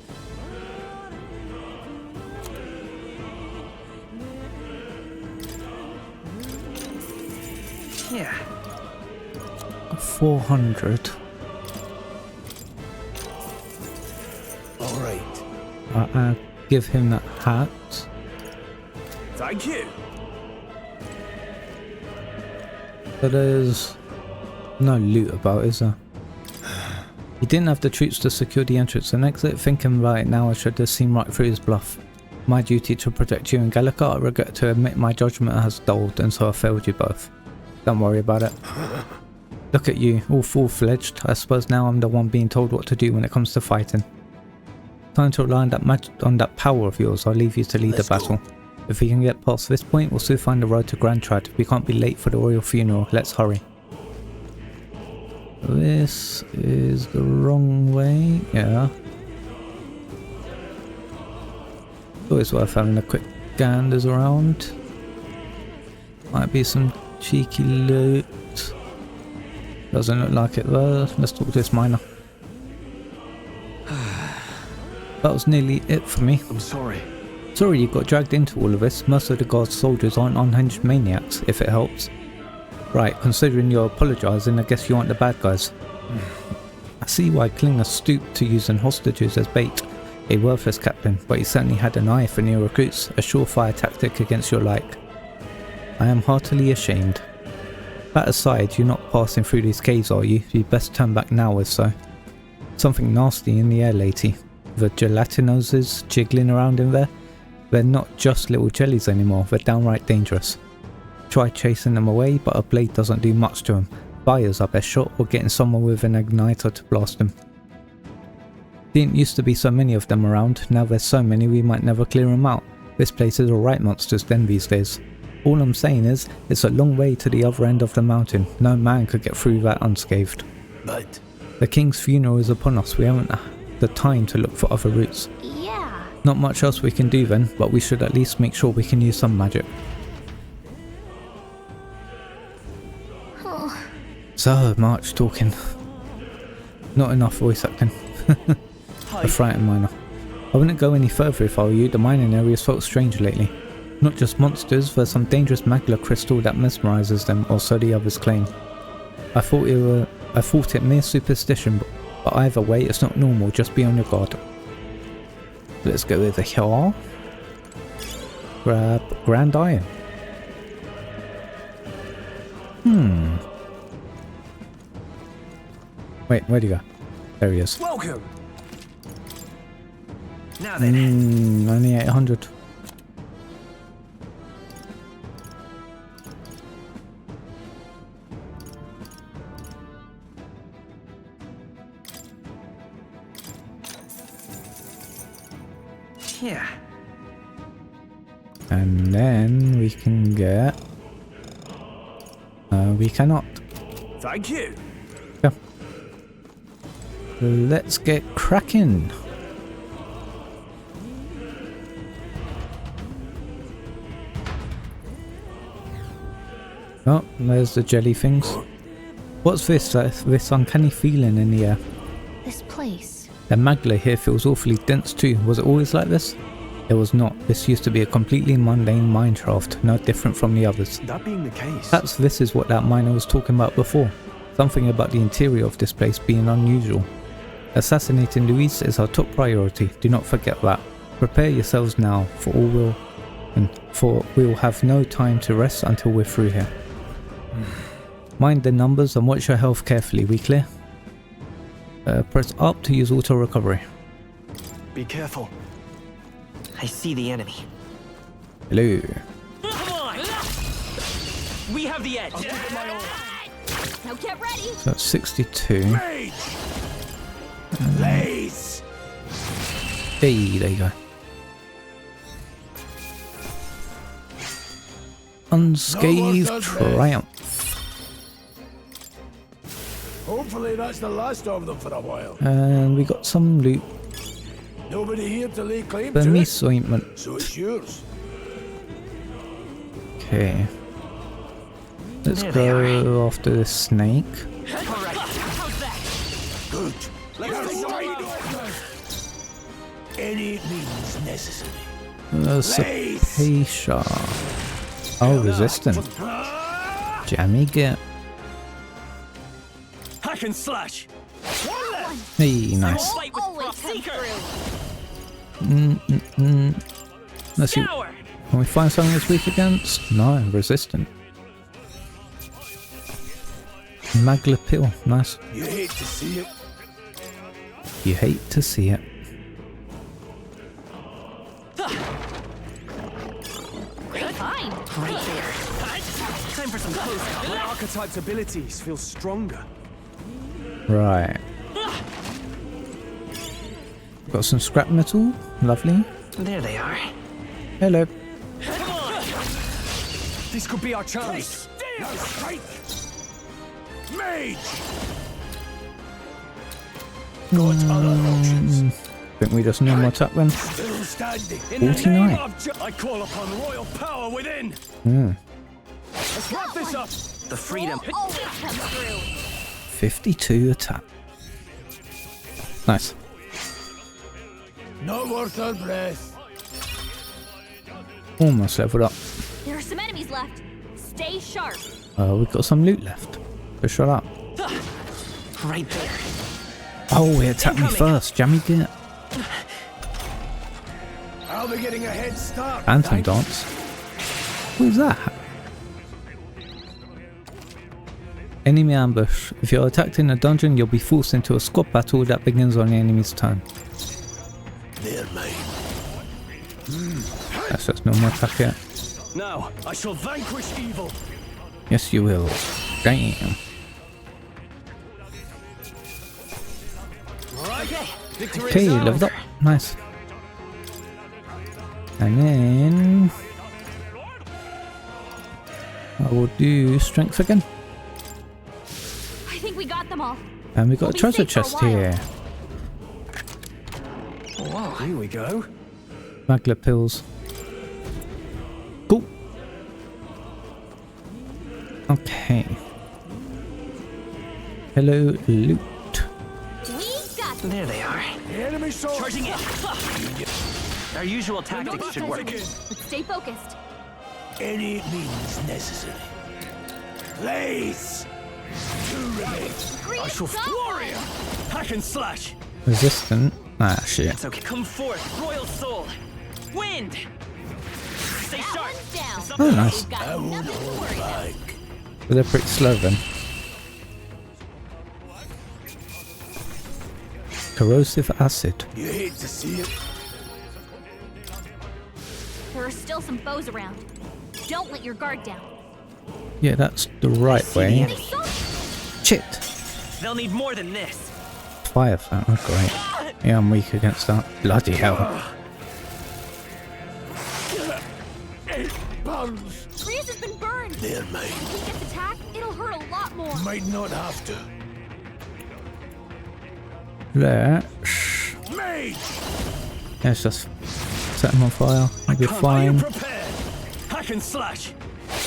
Yeah. 400. All right. I'll give him that hat. Thank you. But there's no loot about, is there? He didn't have the troops to secure the entrance and exit. Thinking about it now, I should have seen right through his bluff. My duty to protect you and Gallica. I regret to admit my judgment has dulled, and so I failed you both. Don't worry about it. Look at you, all full-fledged. I suppose now I'm the one being told what to do when it comes to fighting. Time to rely on that power of yours. I'll leave you to lead the battle. If we can get past this point, we'll soon find the road to Grand Trad. We can't be late for the royal funeral. Let's hurry. This is the wrong way. Yeah. Always worth having a quick ganders around. Might be some cheeky loot. Doesn't look like it though. Let's talk to this miner. That was nearly it for me. I'm sorry. Sorry you got dragged into all of this. Most of the guard's soldiers aren't unhinged maniacs, if it helps. Right, considering you're apologising, I guess you aren't the bad guys. I see why Klinger stooped to using hostages as bait. A worthless captain, but he certainly had an eye for new recruits, a surefire tactic against your like. I am heartily ashamed. That aside, you're not passing through these caves, are you? You'd best turn back now if so. Something nasty in the air, lady. The gelatinoses jiggling around in there. They're not just little jellies anymore, they're downright dangerous. Try chasing them away, but a blade doesn't do much to them. Fires are best shot, or getting someone with an igniter to blast them. Didn't used to be so many of them around, now there's so many we might never clear them out. This place is a right monster's den these days. All I'm saying is, it's a long way to the other end of the mountain. No man could get through that unscathed. But The king's funeral is upon us, we haven't the time to look for other routes. Yeah. Not much else we can do then, but we should at least make sure we can use some magic. Oh. So much talking. Not enough voice acting. A frightened miner. I wouldn't go any further if I were you. The mining area's felt strange lately. Not just monsters, there's some dangerous magla crystal that mesmerizes them, or so the others claim. I thought it mere superstition, but either way it's not normal, just be on your guard. Let's go over here. Grab Grand Iron. Wait, where'd he go? There he is. welcome. Now then. Only 800. Yeah. And then we can get... we cannot. Thank you. Yeah. Let's get cracking. Oh, there's the jelly things. What's this? This uncanny feeling in the air. This place. The magla here feels awfully dense too. Was it always like this? It was not. This used to be a completely mundane mine shaft, no different from the others. That being the case, Perhaps this is what that miner was talking about before. Something about the interior of this place being unusual. Assassinating Luis is our top priority. Do not forget that. Prepare yourselves now, for we'll have no time to rest until we're through here. Mind the numbers and watch your health carefully. We clear? Press up to use auto recovery. be careful. I see the enemy. Hello. Come on! We have the edge. Now get ready. So that's 62. Mage! Blaze! Hey, there you go. Unscathed No, triumph. Hopefully that's the last of them for a while. And we got some loot. Nobody here to lay claim to Burmese it, ointment. so it's yours. Okay. Let's There they go after this snake. All right. How's that? Good. Any means necessary. Sapesha. Oh, resistant. Jammy get. Hack and slash. Hey, nice. Always come through. Let's see. Can we find something that's weak against? No, resistant. Maglapil, nice. You hate to see it. You hate to see it. Fine. Right there. Time for some close. My Archetype's abilities feel stronger. Right. Got some scrap metal. Lovely. There they are. Hello. Come on! This could be our chance. Now strike. Mage. Got other options. Think we just normal attack then. Still standing. In the 49. name of I call upon royal power within. Let's wrap this up. The freedom. Always come through. 52 attack. Nice. Not worth our breath. Almost leveled up. There are some enemies left. Stay sharp. We've got some loot left. So shut up. Right there. Oh, he attacked me first. Jammy get. I'll be getting a head start. Phantom dance. Who's that? Enemy ambush. If you're attacked in a dungeon, you'll be forced into a squad battle that begins on the enemy's turn. They're mine. That's just normal attack here. Now, I shall vanquish evil. Yes, you will. Damn. Okay, leveled up. Nice. And then I will do strength again. I think we got them all. And we got a be treasure safe for a chest while. here. Whoa. Here we go. Magla pills. Cool. Okay. Hello, loot. We got them. There they are. The enemy soldier. Charging in. Our usual tactics should work. But stay focused. Any means necessary. Place. Two remain. I shall warrior. Hack and slash. Resistant. Ah, shit. It's okay. Come forth, royal soul. Wind. Stay That sharp. one's down. Oh, nice. We've got I won't nothing to hold worry about. back. But they're pretty slow then. Corrosive acid. You hate to see it. There are still some foes around. Don't let your guard down. Yeah, that's the right way. They saw Shit. They'll need more than this. Fire fountain. Great. Yeah, I'm weak against that. Bloody hell. It burns. Grease has been burned. They're mine. If he gets attacked, it'll hurt a lot more. Might not have to. Let's just set them on fire. We'll be Are you fine. prepared? Hack and slash.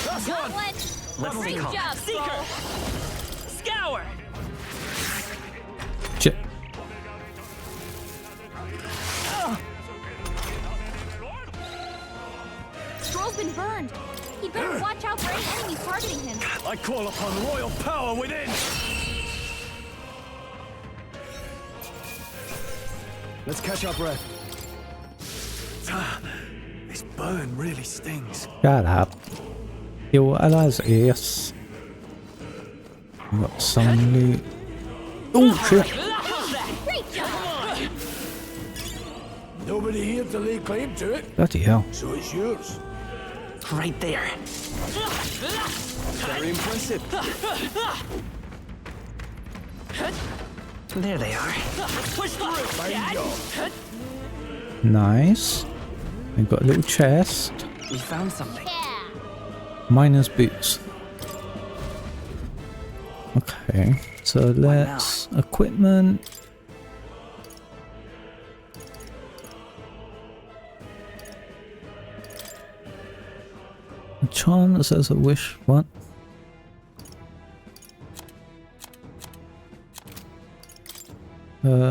That's Got one. one. Great see. job, Seeker. Scour. Shit. Stroll's been burned. He better watch out for any enemies targeting him. I call upon royal power within. Let's catch our breath. This burn really stings. Shut up. Your allies, yes. We got some loot. Oh shit. Great job. Nobody here to lay claim to it, Bloody hell. so it's yours. Right there. Very impressive. There they are. Push through. Fine job. Nice. We've got a little chest. We found something. Yeah. Miner's boots. Okay. So let's equipment. A charm that says a wish. What?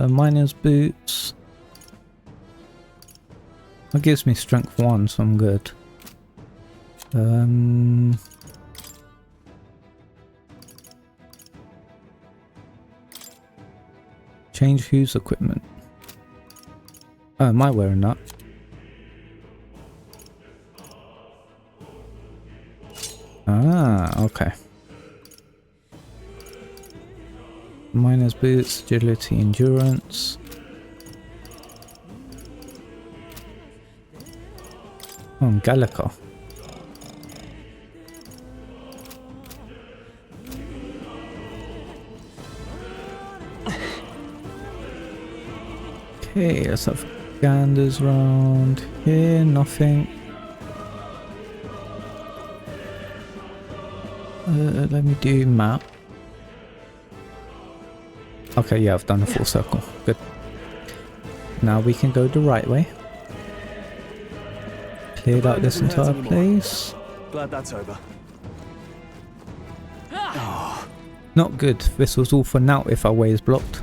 Miner's boots. That gives me strength 1, so I'm good. Change whose equipment? Oh, am I wearing that? Ah, okay. Miner's boots, agility, endurance. Oh, Gallica. Okay, let's have ganders round here, nothing. Let me do map. Okay, yeah, I've done a full circle. Good. Now we can go the right way. Cleared out this entire place. Glad that's over. Not good. This was all for now if our way is blocked.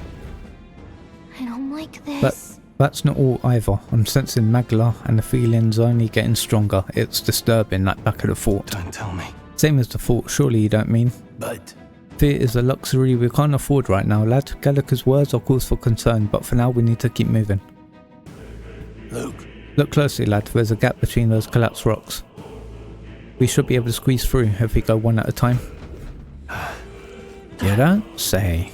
I don't like this. But that's not all either. I'm sensing Magla and the feeling's only getting stronger. It's disturbing, like back at the fort. Don't tell me. Same as the fort, surely you don't mean? But Fear is a luxury we can't afford right now, lad. Gallica's words are cause for concern, but for now we need to keep moving. Look closely, lad. There's a gap between those collapsed rocks. We should be able to squeeze through if we go one at a time. You don't say.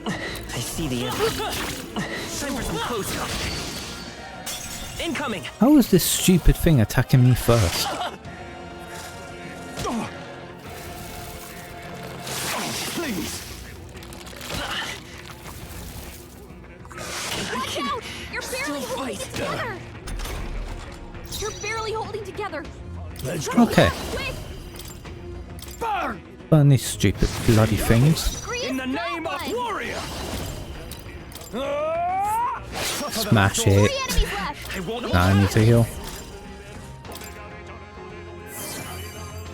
I see the enemy. Time for some close combat. Incoming! How is this stupid thing attacking me first? Please! Watch out! You're barely holding it together! You're barely holding together! let's go. Okay. Quick! Burn! Burn these stupid bloody things. In the name of warrior! Smash Three it. enemies left! I won't. Nah, I need to heal.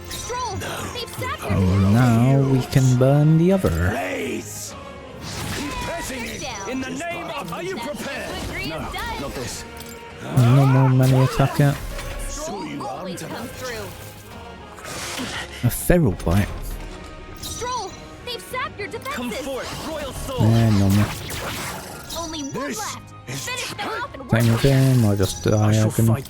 Stroll! They've sacked your And now we can burn the other. Please. Pressing it! down. In the name of... Are you prepared? Not this. No more melee attack yet. Stroll always comes through. A feral bite. Stroll! They've sapped your defenses! Come forth, royal soul! Yeah, normal. Only one This left! is Finish them off and Same work with him, I'll just die. I shall I can... fight.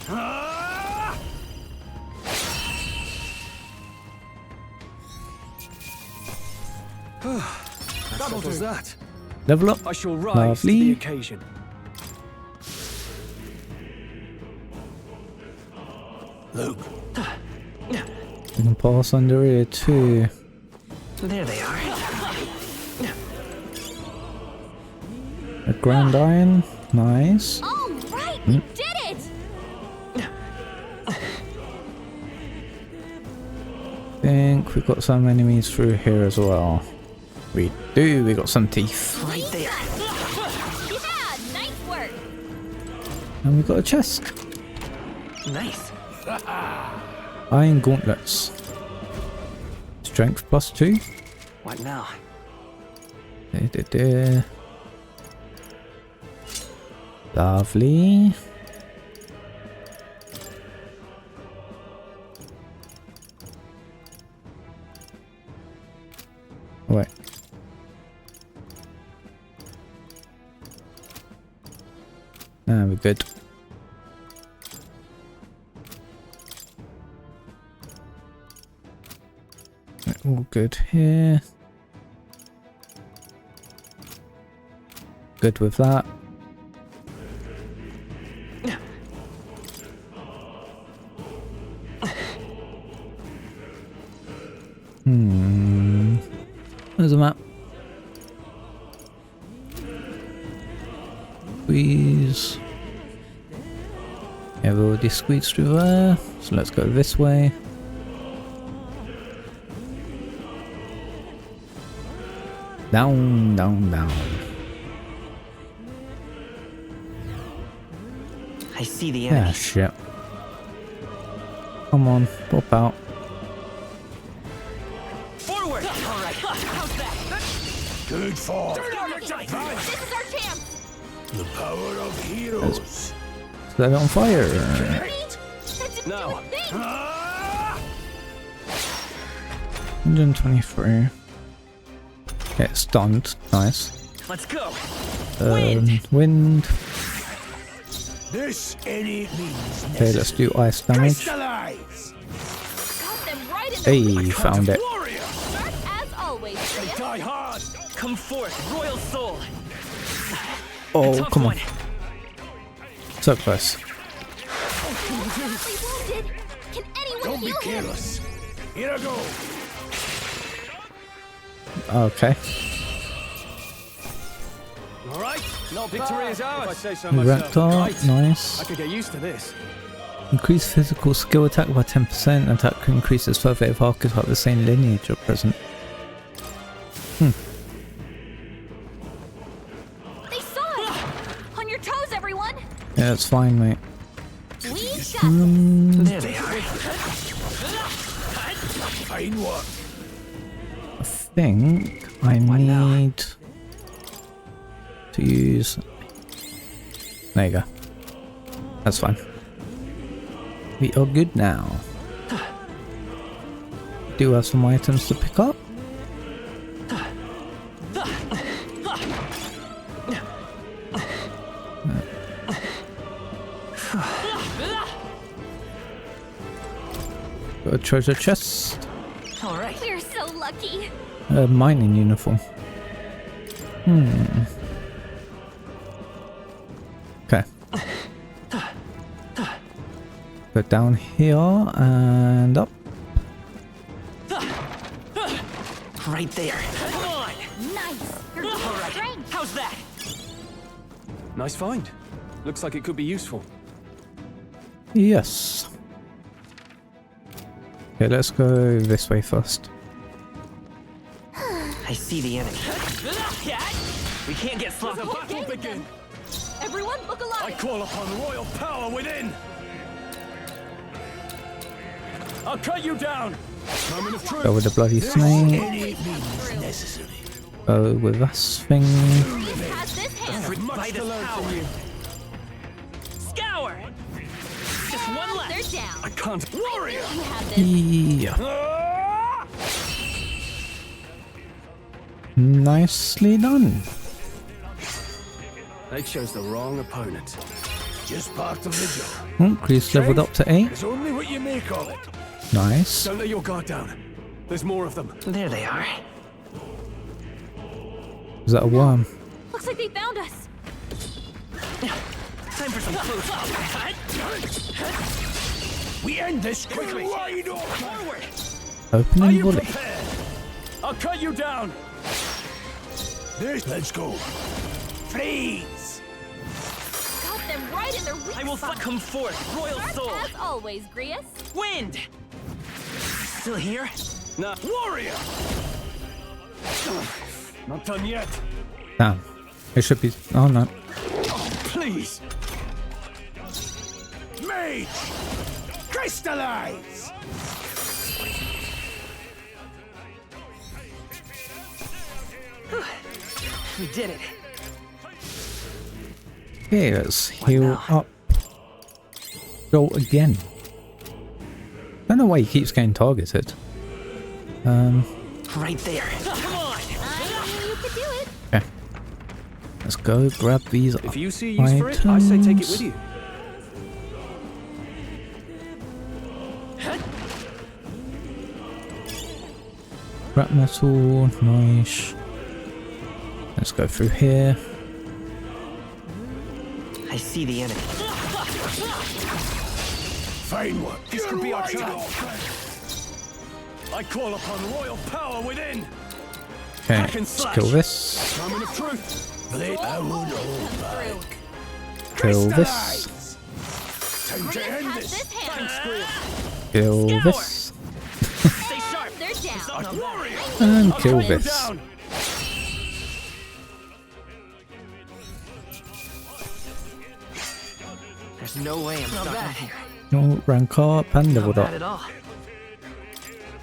That was that. Level up. I shall rise to Lovely. the occasion. Look, You can pass under here too. There they are. A grand iron. Nice. All right! We did it! Think we've got some enemies through here as well. We do. We got some teeth. Right there. Yeah! Nice work! And we got a chest. Nice. Iron gauntlets. Strength +2. What now? Da-da-da. Lovely. Wait. Now we're good. All good here. Good with that. There's a map. Squeeze. Yeah, we already squeezed through there, so let's go this way. Down, down, down. I see the enemy. Yeah, shit. Come on, pop out. Forward! Alright, how's that? Good for This is our chance! the power of heroes. Set it on fire. That didn't No. do a thing! 123. Okay, it's stunned. Nice. Let's go. Wind. This any means Okay, let's do ice damage. crystallize. Got them right in the Hey, found it. Warrior. Sharp as always, Prius. Die hard! Come forth, royal soul. Oh, Tough come on. one. So close. Badly wounded. Can anyone Don't be heal him? careless. Here I go. Okay. All right, not victory is ours. If I say so Raptor, myself. nice. I could get used to this. Increase physical skill attack by 10%. Attack increases further if Archetype the same lineage or present. They saw us! On your toes, everyone! Yeah, that's fine, mate. We got this! There they are. Fine work. I think I need to use. There you go. That's fine. We are good now. Do have some items to pick up. Got a treasure chest. All right. We're so lucky. A mining uniform. Okay. Go down here and up. Right there. Come on. Nice! You're All doing right. strength! How's that? Nice find. Looks like it could be useful. Yes. Okay, let's go this way first. I see the enemy. We can't get sloppy. Battle begin. Everyone, look I alive! call upon royal power within. I'll cut you down. Moment of truth. Go with the bloody snake. Any means necessary. Go with this thing. Has this hand! By Much this to learn power. from you. Scour. Just one left. They're down! I can't. Warrior. You have this! Yeah. Ah! Nicely done. They chose the wrong opponent. Just part of the job. Oh, Grease leveled up to 8. It's only what you make of it. Nice. Don't let your guard down. There's more of them. There they are. Is that a worm? Looks like they found us! Time for some close up. We end this quickly. Wide open. Forward. Are Opening you volley. prepared? I'll cut you down. Let's go. Freeze. Got them right in their weak I will spot! come forth, royal Sharp soul. as always, Grius! Wind. Still here? Now, warrior. Not done yet. Damn. It should be. Oh no. Please. Mage. Crystallize. We did it. Okay, let's heal now? up. Go again. Don't know why he keeps getting targeted. Right there. Come on. I knew you could do it! Okay. Let's go grab these If you see use for it, I say take it with you. Scrap metal, nice. Let's go through here. I see the enemy. Fine work. This could be our chance. I call upon royal power within. Okay, Hack and let's slash. kill this. Moment of truth. Blade. I won't hold back. Kill this. Crystallize. Time to Grius end has this. this hand! Kill Scour. this. Stay sharp. They're down! Warrior. And I'll kill cut you this. down. There's no way I'm stopping here. No, rank up and leveled Not up. bad at all.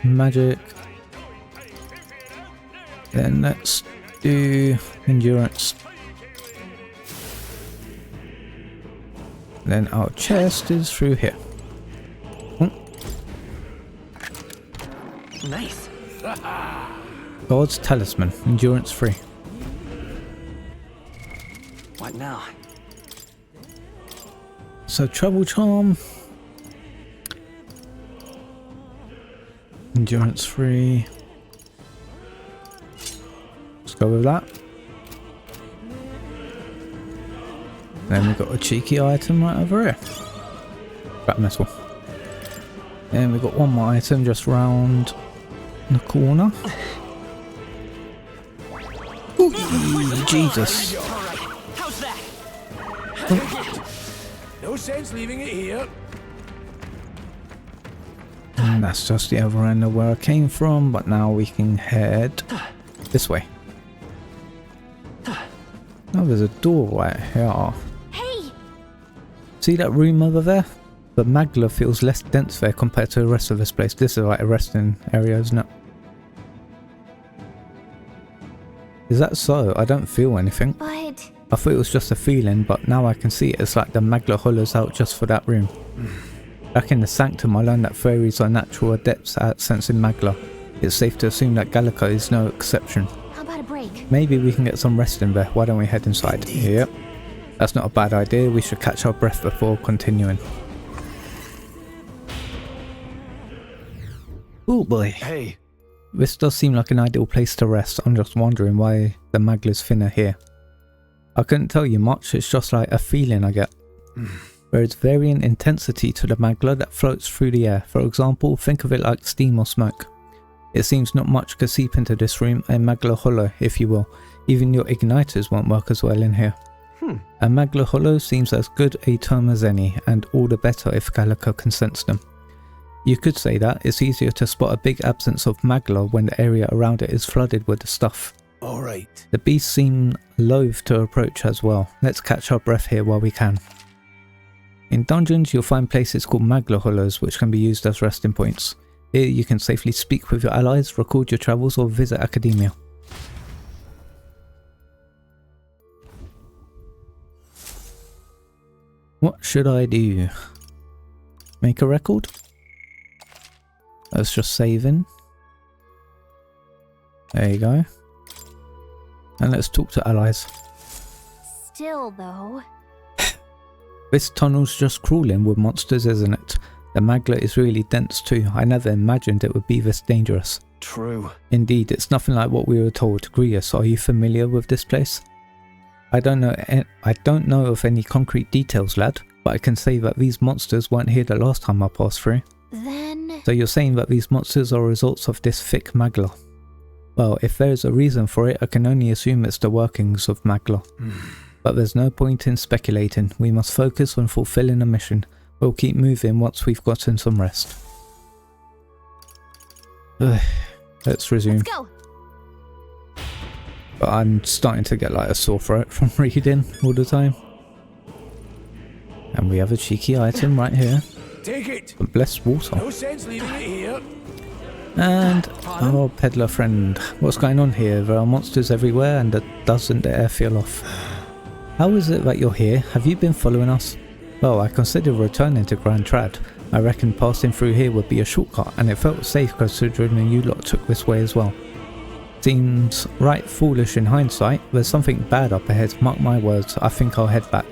Magic. Then let's do endurance. Then our chest is through here. Nice. God's talisman, endurance 3. What now? So trouble charm. Endurance 3. Let's go with that. Then we've got a cheeky item right over here. Scrap metal. And we've got one more item just round the corner. Ooh, Jesus. Alright, how's that? No sense leaving it here. And that's just the other end of where I came from, but now we can head this way. Oh, there's a door right here. Hey! See that room over there? The magla feels less dense there compared to the rest of this place. This is like a resting area, isn't it? Is that so? I don't feel anything. But... I thought it was just a feeling, but now I can see it. It's like the magla hollows out just for that room. Back in the sanctum, I learned that fairies are natural adepts at sensing magla. It's safe to assume that Gallica is no exception. how about a break? Maybe we can get some rest in there. Why don't we head inside? Yep. That's not a bad idea. We should catch our breath before continuing. Oh boy. Hey, This does seem like an ideal place to rest. I'm just wondering why the magla's thinner here. I couldn't tell you much. It's just like a feeling I get. There is varying intensity to the magla that floats through the air. For example, think of it like steam or smoke. It seems not much could seep into this room, a magla hollow, if you will. Even your igniters won't work as well in here. A magla hollow seems as good a term as any, and all the better if Gallica can sense them. You could say that it's easier to spot a big absence of magla when the area around it is flooded with the stuff. alright. The beasts seem loath to approach as well. Let's catch our breath here while we can. In dungeons, you'll find places called magla hollows which can be used as resting points. Here you can safely speak with your allies, record your travels, or visit academia. What should I do? Make a record? Let's just save in. There you go. And let's talk to allies. Still, though... This tunnel's just crawling with monsters, isn't it? The magla is really dense too. I never imagined it would be this dangerous. True. Indeed, it's nothing like what we were told. Grius, are you familiar with this place? I don't know of any concrete details, lad, but I can say that these monsters weren't here the last time I passed through. Then... So you're saying that these monsters are results of this thick magla? Well, if there's a reason for it, I can only assume it's the workings of magla. But there's no point in speculating. We must focus on fulfilling the mission. We'll keep moving once we've gotten some rest. Let's resume. Let's go! But I'm starting to get like a sore throat from reading all the time. And we have a cheeky item right here. Take it. Some blessed water. No sense leaving it here. And our peddler friend. What's going on here? There are monsters everywhere and doesn't the air feel off? How is it that you're here? Have you been following us? Well, I considered returning to Grand Trad. I reckon passing through here would be a shortcut, and it felt safe considering you lot took this way as well. Seems right foolish in hindsight. There's something bad up ahead, mark my words. I think I'll head back.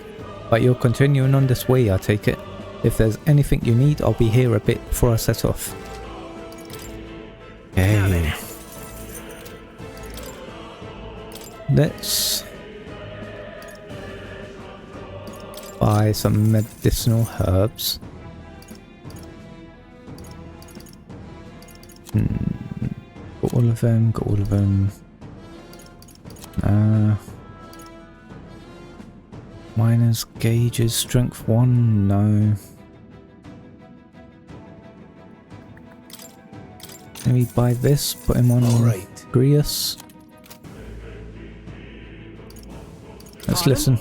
But you're continuing on this way, I take it. If there's anything you need, I'll be here a bit before I set off. Okay. Let's buy some medicinal herbs. Got all of them, got all of them. Miner's gauges, strength 1, no. Let me buy this, put him on Grius. Let's listen.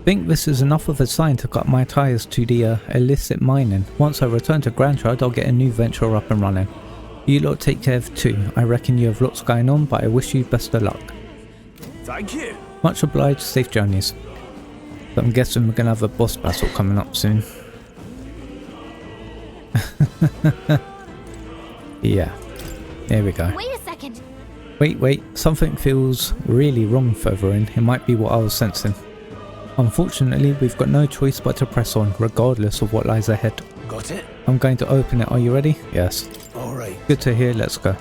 Think this is enough of a sign to cut my ties to the illicit mining. Once I return to Grand Trad, I'll get a new venture up and running. You lot take care of too. I reckon you have lots going on, but I wish you best of luck. Thank you. Much obliged, safe journeys. But I'm guessing we're gonna have a boss battle coming up soon. Yeah, there we go. Wait a second. Wait, something feels really wrong further in. It might be what I was sensing. Unfortunately, we've got no choice but to press on, regardless of what lies ahead. Got it? I'm going to open it. Are you ready? Yes. Alright. Good to hear. Let's go.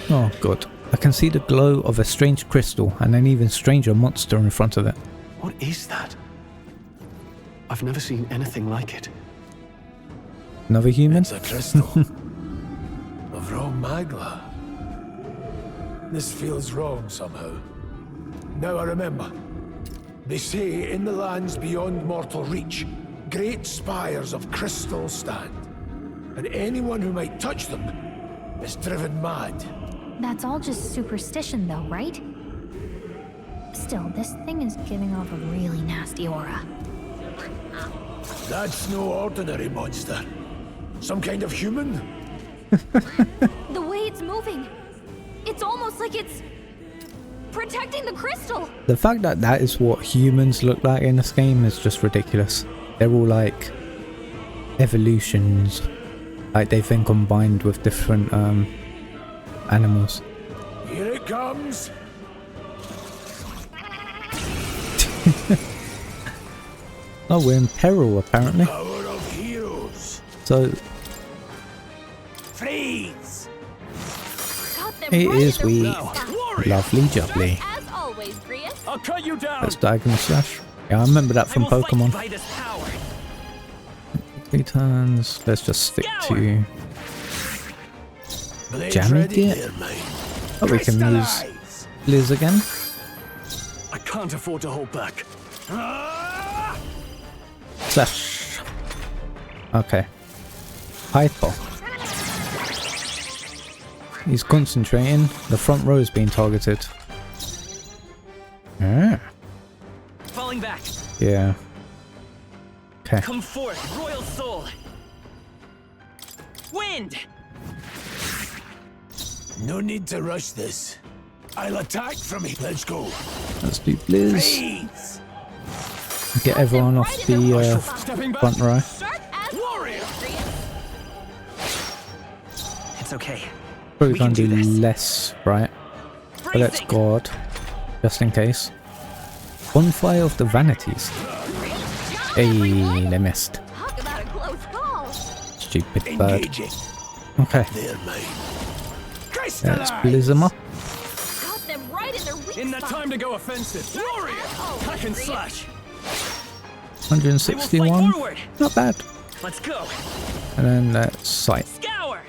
Oh god. I can see the glow of a strange crystal and an even stranger monster in front of it. What is that? I've never seen anything like it. Another human? It's a crystal. Of raw magla. This feels wrong somehow. Now I remember. They say in the lands beyond mortal reach, great spires of crystal stand. And anyone who might touch them is driven mad. That's all just superstition though, right? Still, this thing is giving off a really nasty aura. That's no ordinary monster. Some kind of human? The way it's moving, it's almost like it's protecting the crystal. The fact that that is what humans look like in this game is just ridiculous. They're all like evolutions. Like they've been combined with different animals. Here it comes. Oh, we're in peril apparently. Power of heroes. So Freeze. it is we. Lovely jubbly. As always, Grius. I'll cut you down. That's diagonal slash. Yeah, I remember that from Pokemon. 3 turns. Let's just stick to Jammy Gear. Oh, we can use Liz again. I can't afford to hold back. Slash. Okay. Hyper. He's concentrating. The front row is being targeted. Ah. Falling back. Yeah. Okay. Come forth, royal soul. Wind. No need to rush this. I'll attack from here. Let's go. Let's do Blizz. Freeze. Get everyone off the front row. Sharp as warrior. It's okay. Probably We gonna can do do this. less, right? But let's guard, just in case. Bonfire of the Vanities. Hey, they missed. Talk about a close call. Stupid bird. Engaging. Okay, They're mine. let's Crystallize. blizz them up. Got them right in their weak In the spot. time to go offensive. Warrior. Hack and slash. 161. forward. Not bad. Let's go. And then let's sight. Scour.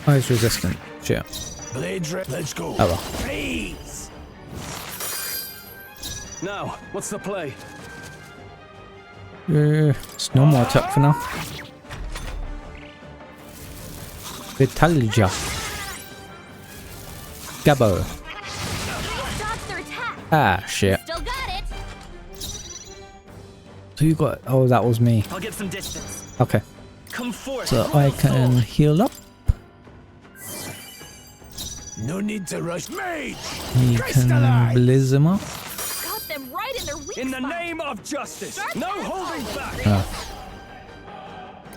Eyes resistant. Shit. Blade rip. Let's go. Oh well. Freeze. Now, what's the play? It's no more attack for now. Vitalja. Gabo. Dodge their attack. Ah, shit. Still got it. So you got. Oh, that was me. I'll get some distance. Okay. Come forth. So I can heal up. No need to rush. Mage. You can blizz him up. Got them right in their weak In the spot. name of justice. No holding back.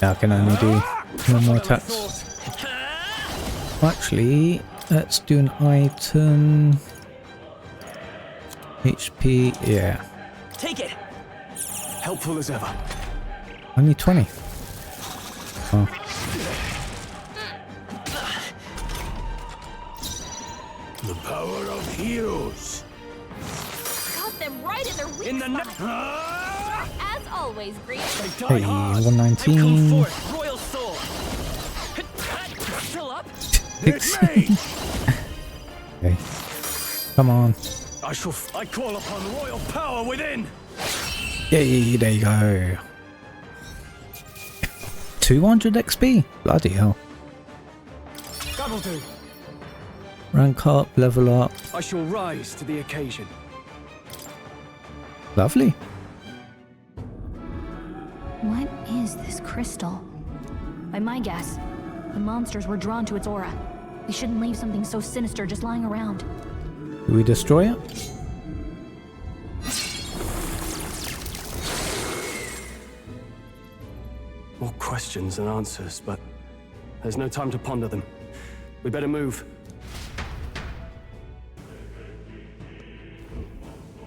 Yeah, I can only do no more attacks. Actually, let's do an item. HP, yeah. Take it. Helpful as ever. Only 20. Oh. The power of heroes. Got them right in their weak In the spot. As always, Grius. They die Hey, hard. Come 119. forth, royal soul. Still up? Mage. Okay. Come on. I call upon royal power within. Yay, there you go. 200 XP. Bloody hell. That'll do. Rank up, level up. I shall rise to the occasion. Lovely. What is this crystal? By my guess, the monsters were drawn to its aura. We shouldn't leave something so sinister just lying around. Do we destroy it? More questions than answers, but there's no time to ponder them. We better move.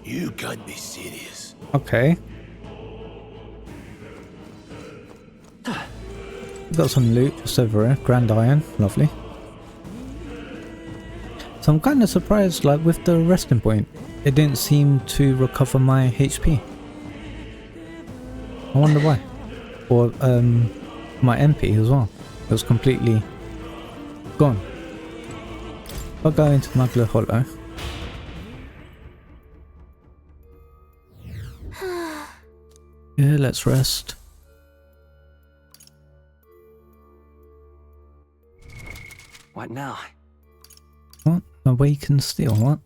You can't be serious. Okay. Got some loot just over here. Grand Iron. Lovely. So I'm kind of surprised, like, with the resting point, it didn't seem to recover my HP. I wonder why. Or, my MP as well. It was completely gone. I'll go into Magla Hollow. Yeah, let's rest. What now? What? Awaken steel, what?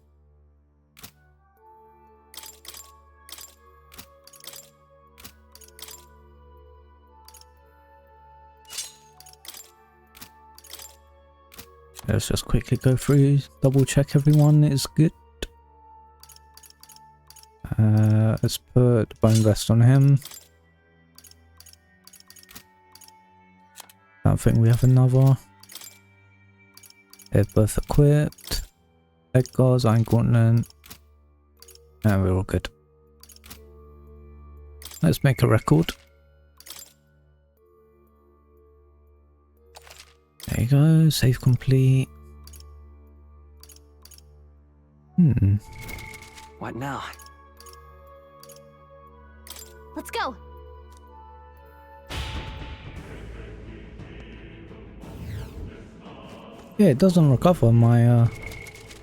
Let's just quickly go through, double check everyone is good. Let's put bone vest on him. Don't think we have another. They're both equipped. Leg guards, iron gauntlet. And we're all good. Let's make a record. There you go, save complete. What now? Let's go. Yeah, it doesn't recover my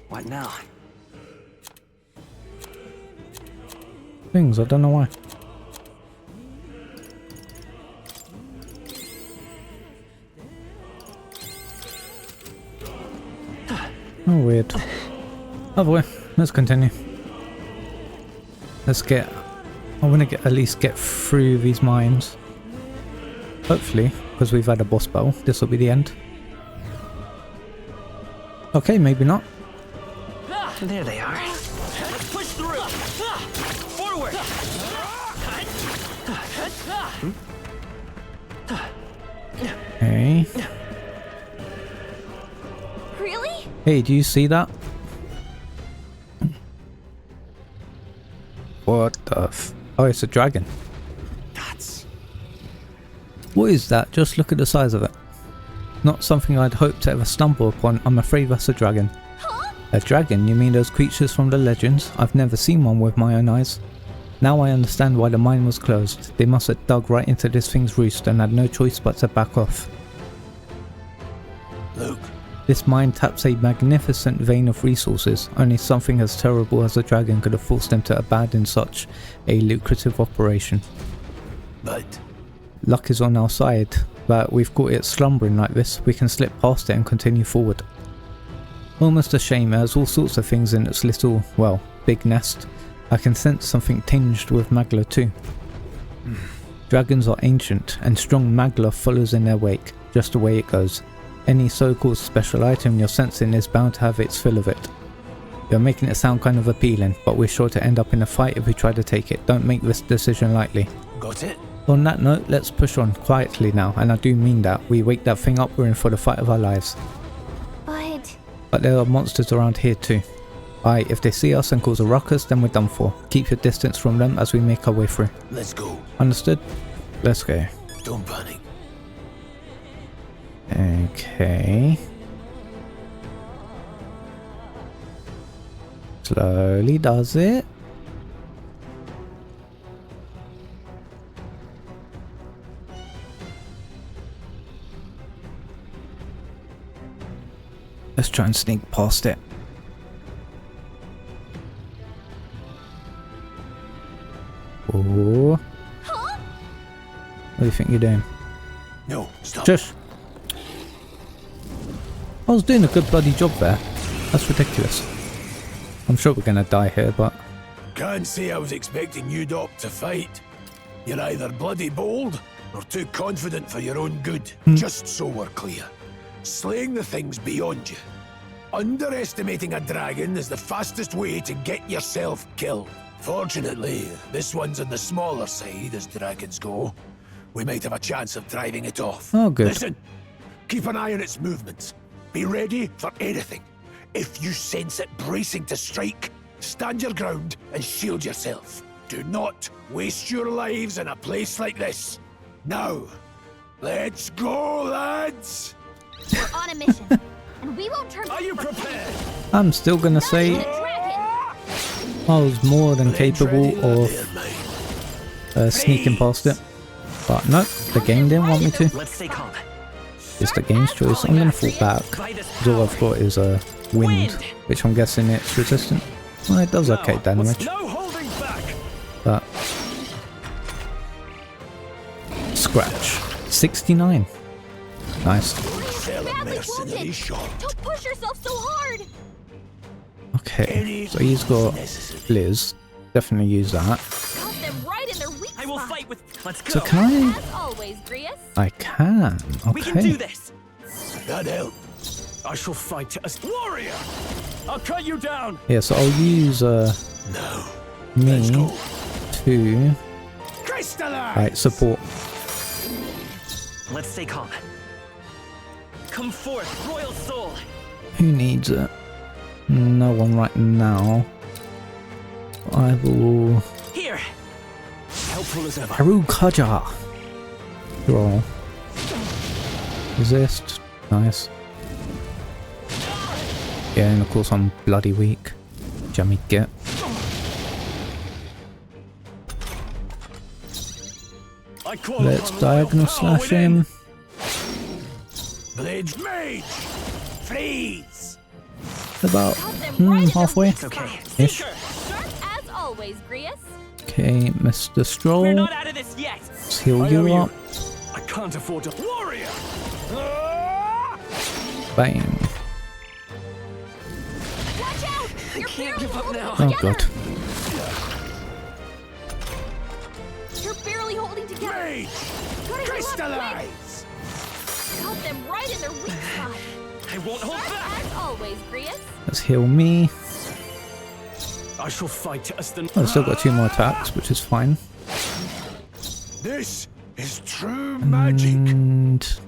What now? things, I don't know why. Oh, weird. Other way, let's continue. Let's get... I want to at least get through these mines. Hopefully, because we've had a boss battle, this will be the end. Okay, maybe not. There they are. Let's push through. Forward. Okay. Really? Hey, do you see that? What the f... Oh, it's a dragon. That's... What is that? Just look at the size of it. Not something I'd hoped to ever stumble upon. I'm afraid that's a dragon. Huh? A dragon? You mean those creatures from the legends? I've never seen one with my own eyes. Now I understand why the mine was closed. They must have dug right into this thing's roost and had no choice but to back off. Look. This mine taps a magnificent vein of resources. Only something as terrible as a dragon could have forced them to abandon such a lucrative operation. But Luck is on our side, but we've caught it slumbering like this. We can slip past it and continue forward. Almost a shame, it has all sorts of things in its little, well, big nest. I can sense something tinged with Magla too. Dragons are ancient, and strong Magla follows in their wake, just the way it goes. Any so-called special item you're sensing is bound to have its fill of it. You're making it sound kind of appealing, but we're sure to end up in a fight if we try to take it. Don't make this decision lightly. got it? On that note, let's push on quietly now, and I do mean that. We wake that thing up, we're in for the fight of our lives. But there are monsters around here too. Aye, if they see us and cause a ruckus, then we're done for. Keep your distance from them as we make our way through. Let's go. Understood? Let's go. Don't panic. Okay. Slowly does it. Let's try and sneak past it. Oh. Huh? What do you think you're doing? No, stop. Shush. I was doing a good bloody job there. That's ridiculous. I'm sure we're gonna die here, but... Can't say I was expecting you, Doc, to fight. You're either bloody bold or too confident for your own good. Just so we're clear. slaying the things beyond you. Underestimating a dragon is the fastest way to get yourself killed. Fortunately, this one's on the smaller side as dragons go. We might have a chance of driving it off. Oh, good. Listen, keep an eye on its movements. Be ready for anything. If you sense it bracing to strike, stand your ground and shield yourself. Do not waste your lives in a place like this. Now, let's go, lads! We're on a mission, and we won't turn back. Are you prepared? I'm still gonna say I was more than capable of sneaking past it. But no, the game didn't want me to. Let's stay calm. It's the game's choice. I'm gonna fall back. 'Cause all I've got is a wind, which I'm guessing it's resistant. Well, it does okay damage. No holding back. But scratch 69. Nice. Badly wounded. Don't push yourself so hard. Okay, so he's got Blizz. Definitely use that. Got them right in their weak I will spot. fight with. Let's go. So can As always, Grius. I can. We can do Okay. this. That help. I shall fight as warrior. I'll cut you down. Yeah, so I'll use Now, let's me go. to Crystallize! like support. Let's stay calm. Come forth, royal soul. Who needs it? No one right now. I will. Here. Helpful as ever. Haru Kaja. Draw. Resist. Nice. Yeah, and of course I'm bloody weak. Jammy get. I call Let's upon diagonal royal power slash within. him. Blades mage! Freeze! About Got them right in their halfway weak Okay. spot. ish. Sharp as always, Grius. Okay, Mr. Stroll. We're not out of this yet. Let's heal I owe you you. up. I can't afford to. Warrior! Bang. Watch out! You're can't barely give up holding now. it Oh together. god. You're barely holding together. Mage! Gotta heal up quick. Crystallize! Got them right in their weak spot. I won't hold Sharp back. as always, Grius. Let's heal me. I shall fight as the. I've still got 2 more attacks, which is fine. This is true magic. And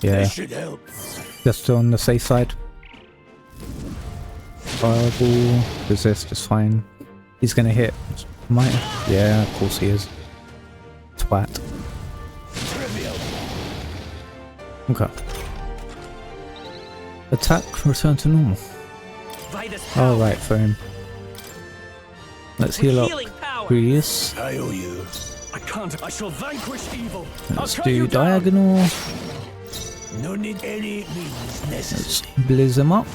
yeah, This should help. just on the safe side. Fireball, resist is fine. He's gonna hit. Might. Yeah, of course he is. Twat. Trivial. Okay. Attack, return to normal. Vitus power. Oh, right, for him. Let's With heal up healing power. Grius. I owe you. I can't. I shall vanquish evil. I'll Let's cut do you down. diagonal. No need any means necessary. Let's blizz him up.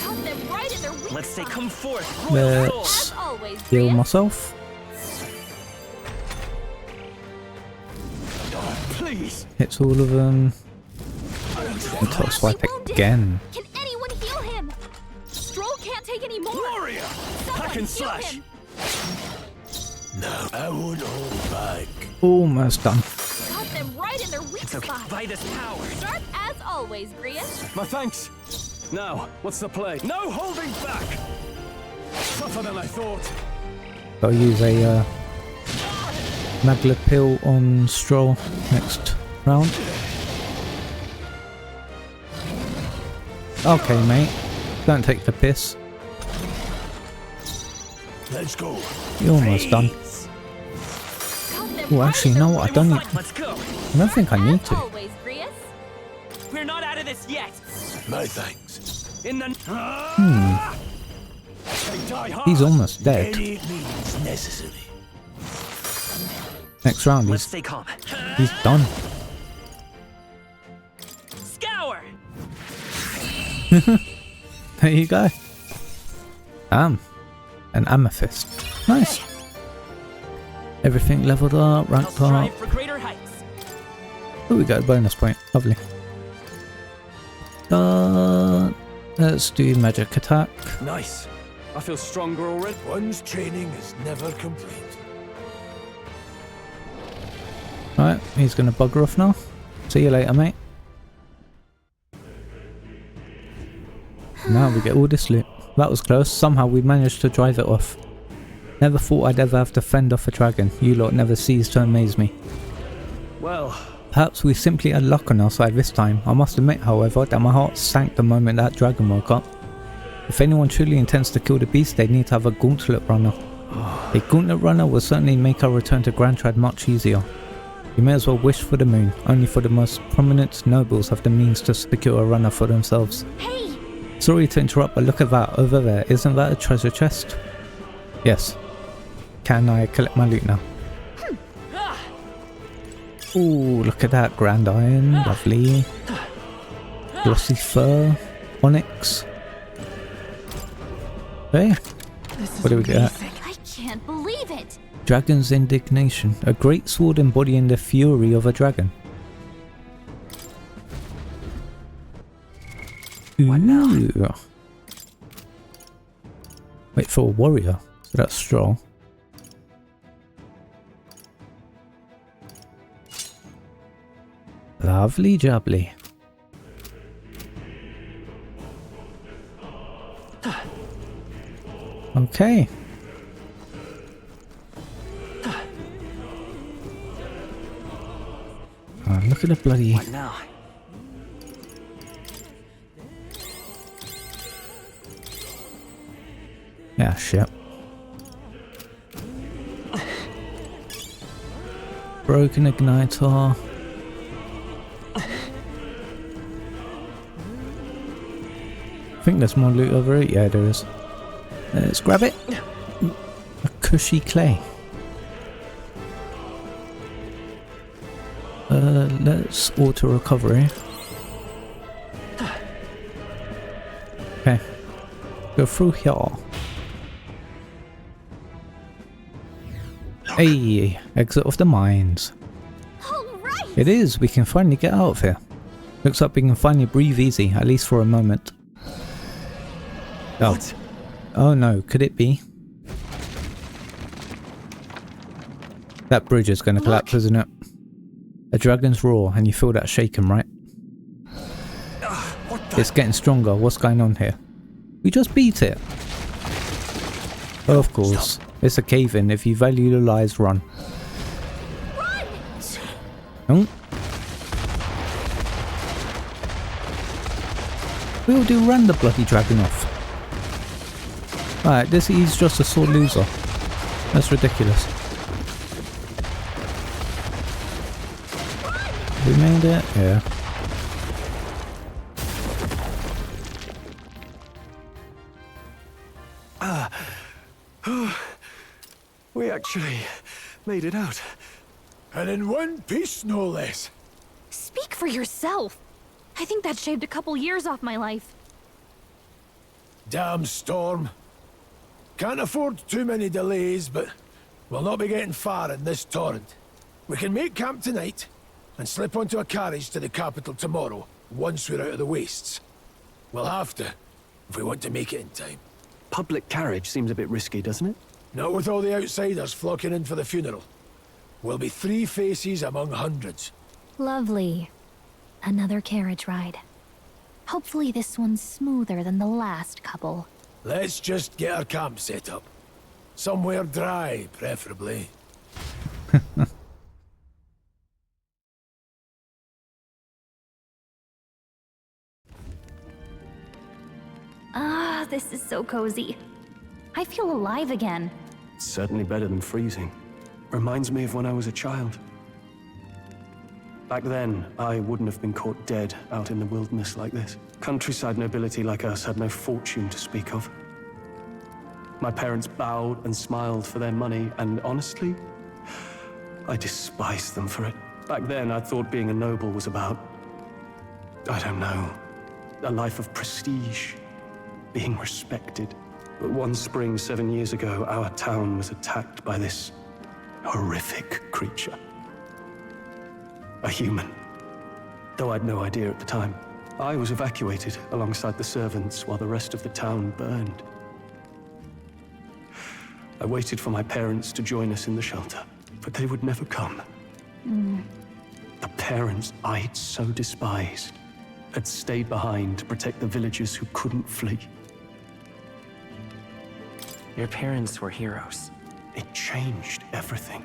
Got them right in their weak Let's say spot. come forth, royal soul. Let's As always, heal Grius. myself. Please. Hits all of them. Until I swipe Wounded. again. Can anyone heal him? Stroll can't take any more. Warrior! Someone Hack and heal slash. him. No, I won't hold back. Almost done. Got them right in their weak It's okay. spot. Vitus power. Sharp as always, Grius. My thanks. Now, what's the play? No holding back. Tougher than I thought. I'll use a Magla pill on Stroll next round. Okay, mate. Don't take the piss. Let's go. You're almost done. Got them Oh, right actually, in you know their what? I weak don't spot. need. Let's go. I don't think I need As to. always, Grius. We're not out of this yet. My thanks. In the. They die hard. He's almost dead. Any means necessary. Next round, Let's he's stay calm. done. Scour. There you go. An amethyst. Nice. Everything leveled up, I'll ranked up. strive for greater heights. Oh, we got a bonus point. Lovely. Let's do magic attack. Nice. I feel stronger already. One's training is never complete. Right, he's gonna bugger off now. See you later, mate. Now we get all this loot. That was close. Somehow we managed to drive it off. Never thought I'd ever have to fend off a dragon. You lot never cease to amaze me. Well, perhaps we simply had luck on our side this time. I must admit, however, that my heart sank the moment that dragon woke up. If anyone truly intends to kill the beast, they need to have a gauntlet runner. A gauntlet runner will certainly make our return to Grand Trad much easier. You may as well wish for the moon. Only for the most prominent nobles have the means to secure a runner for themselves. Hey! Sorry to interrupt, but look at that over there. Isn't that a treasure chest? Yes. Can I collect my loot now? Ooh, look at that. Grand iron. Lovely. Glossy fur. Onyx. Hey. What do we get? I can't believe it! Dragon's indignation. A great sword embodying the fury of a dragon. Ooh. Wait for a warrior. So that's straw. Lovely jubbly. Okay. Oh, look at the bloody... What now? Yeah, shit. Broken igniter. I think there's more loot over it. Yeah, there is. Let's grab it. A cushy clay. Let's auto recovery. Okay. Go through here. Hey, exit of the mines. Alright! It is, we can finally get out of here. Looks like we can finally breathe easy, at least for a moment. Oh. What? Oh no, could it be? That bridge is going to collapse, isn't it? A dragon's roar, and you feel that shaking, right? What the? It's getting stronger. What's going on here? We just beat it. Of course. Stop. It's a cave-in. If you value your lives, run. Run! Oh. We'll do run the bloody dragon off. Alright, he's just a sore loser. That's ridiculous. We made it? Yeah. We actually made it out. And in one piece, no less. Speak for yourself! I think that shaved a couple years off my life. Damn storm. Can't afford too many delays, but we'll not be getting far in this torrent. We can make camp tonight and slip onto a carriage to the capital tomorrow, once we're out of the wastes. We'll have to, if we want to make it in time. Public carriage seems a bit risky, doesn't it? Not with all the outsiders flocking in for the funeral. We'll be 3 faces among hundreds. Lovely. Another carriage ride. Hopefully this one's smoother than the last couple. Let's just get our camp set up. Somewhere dry, preferably. Ah, this is so cozy. I feel alive again. It's certainly better than freezing. Reminds me of when I was a child. Back then, I wouldn't have been caught dead out in the wilderness like this. Countryside nobility like us had no fortune to speak of. My parents bowed and smiled for their money, and honestly, I despised them for it. Back then, I thought being a noble was about, I don't know, a life of prestige, being respected. But one spring 7 years ago, our town was attacked by this horrific creature. A human. Though I'd no idea at the time. I was evacuated alongside the servants while the rest of the town burned. I waited for my parents to join us in the shelter, but they would never come. The parents I'd so despised had stayed behind to protect the villagers who couldn't flee. Your parents were heroes. It changed everything.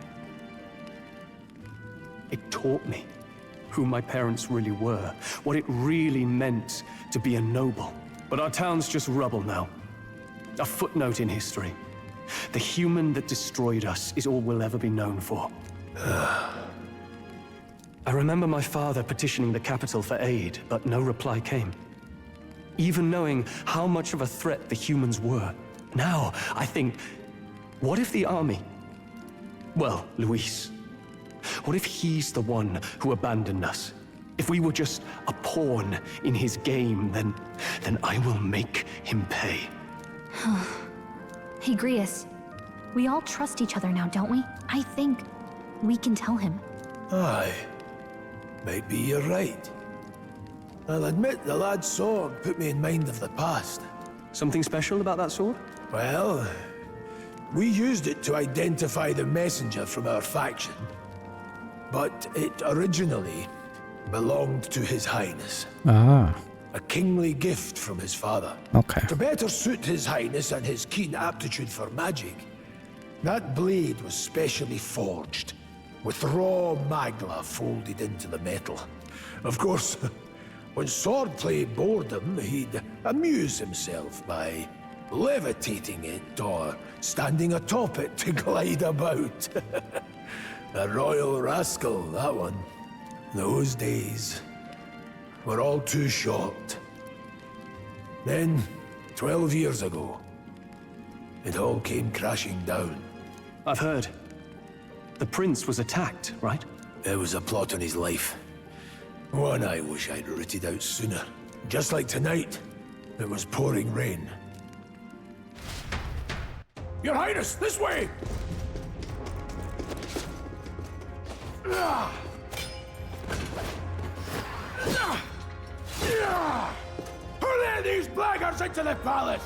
It taught me who my parents really were, what it really meant to be a noble. But our town's just rubble now. A footnote in history. The human that destroyed us is all we'll ever be known for. I remember my father petitioning the capital for aid, but no reply came. Even knowing how much of a threat the humans were. Now, I think, what if the army? Well, Luis. What if he's the one who abandoned us? If we were just a pawn in his game, then I will make him pay. Hey, Grius. We all trust each other now, don't we? I think we can tell him. Aye. Maybe you're right. I'll admit the lad's sword put me in mind of the past. Something special about that sword? Well, we used it to identify the messenger from our faction. But it originally belonged to His Highness. Ah. A kingly gift from his father. Okay. To better suit His Highness and his keen aptitude for magic, that blade was specially forged, with raw magla folded into the metal. Of course, when swordplay bored him, he'd amuse himself by levitating it or standing atop it to glide about. A royal rascal, that one. Those days were all too short. Then, 12 years ago, it all came crashing down. I've heard. The prince was attacked, right? There was a plot on his life. One I wish I'd rooted out sooner. Just like tonight, it was pouring rain. Your Highness, this way! Hurry these blackguards into the palace!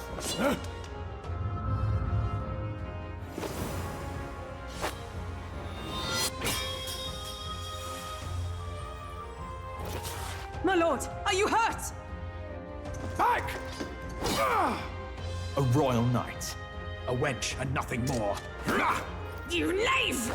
My lord, are you hurt? Back! A royal knight. A wench and nothing more. You knave!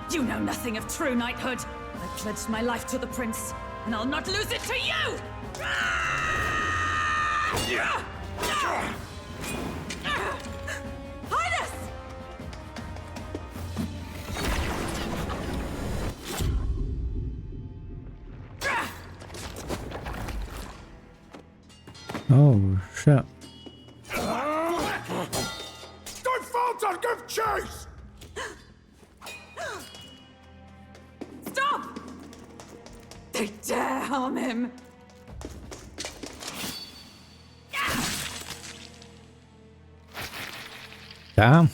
You know nothing of true knighthood. I pledged my life to the prince, and I'll not lose it to you! Highness! Oh, shit. Don't falter! Give chase! Stop! They dare harm him! Damn.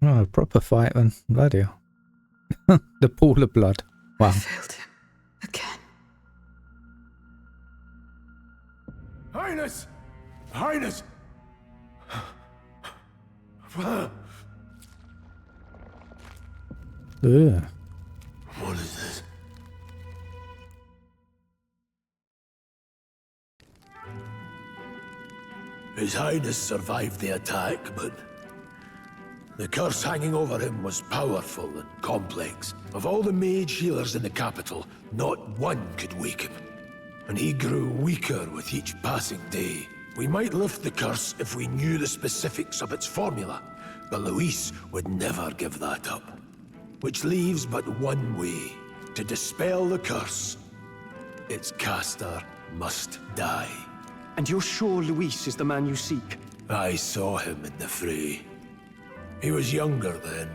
Oh, a proper fight then. Bloody hell. The pool of blood. Wow. I failed him. Again. Highness! Highness! Ugh. What is this? His Highness survived the attack, but the curse hanging over him was powerful and complex. Of all the mage healers in the capital, not one could wake him. And he grew weaker with each passing day. We might lift the curse if we knew the specifics of its formula, but Luis would never give that up. Which leaves but one way to dispel the curse. Its caster must die. And you're sure Luis is the man you seek? I saw him in the fray. He was younger then.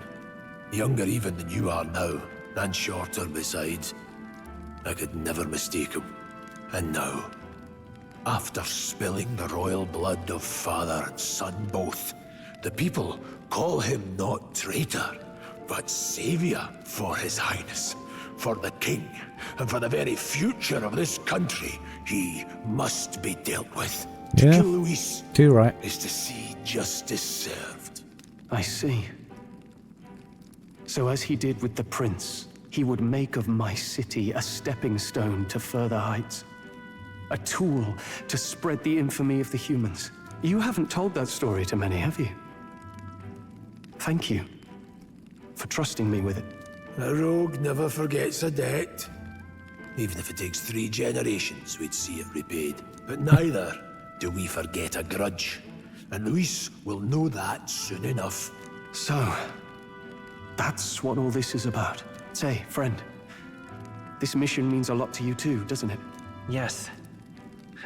Younger even than you are now, and shorter besides. I could never mistake him. And now, After spilling the royal blood of father and son both, the people call him not traitor, but savior for his highness. For the king, and for the very future of this country, he must be dealt with. To kill Luis too right. is to see justice served. I see. So as he did with the prince, he would make of my city a stepping stone to further heights. A tool to spread the infamy of the humans. You haven't told that story to many, have you? Thank you for trusting me with it. A rogue never forgets a debt. Even if it takes 3 generations, we'd see it repaid. But neither do we forget a grudge. And Luis will know that soon enough. So, that's what all this is about. Say, friend, this mission means a lot to you too, doesn't it? Yes.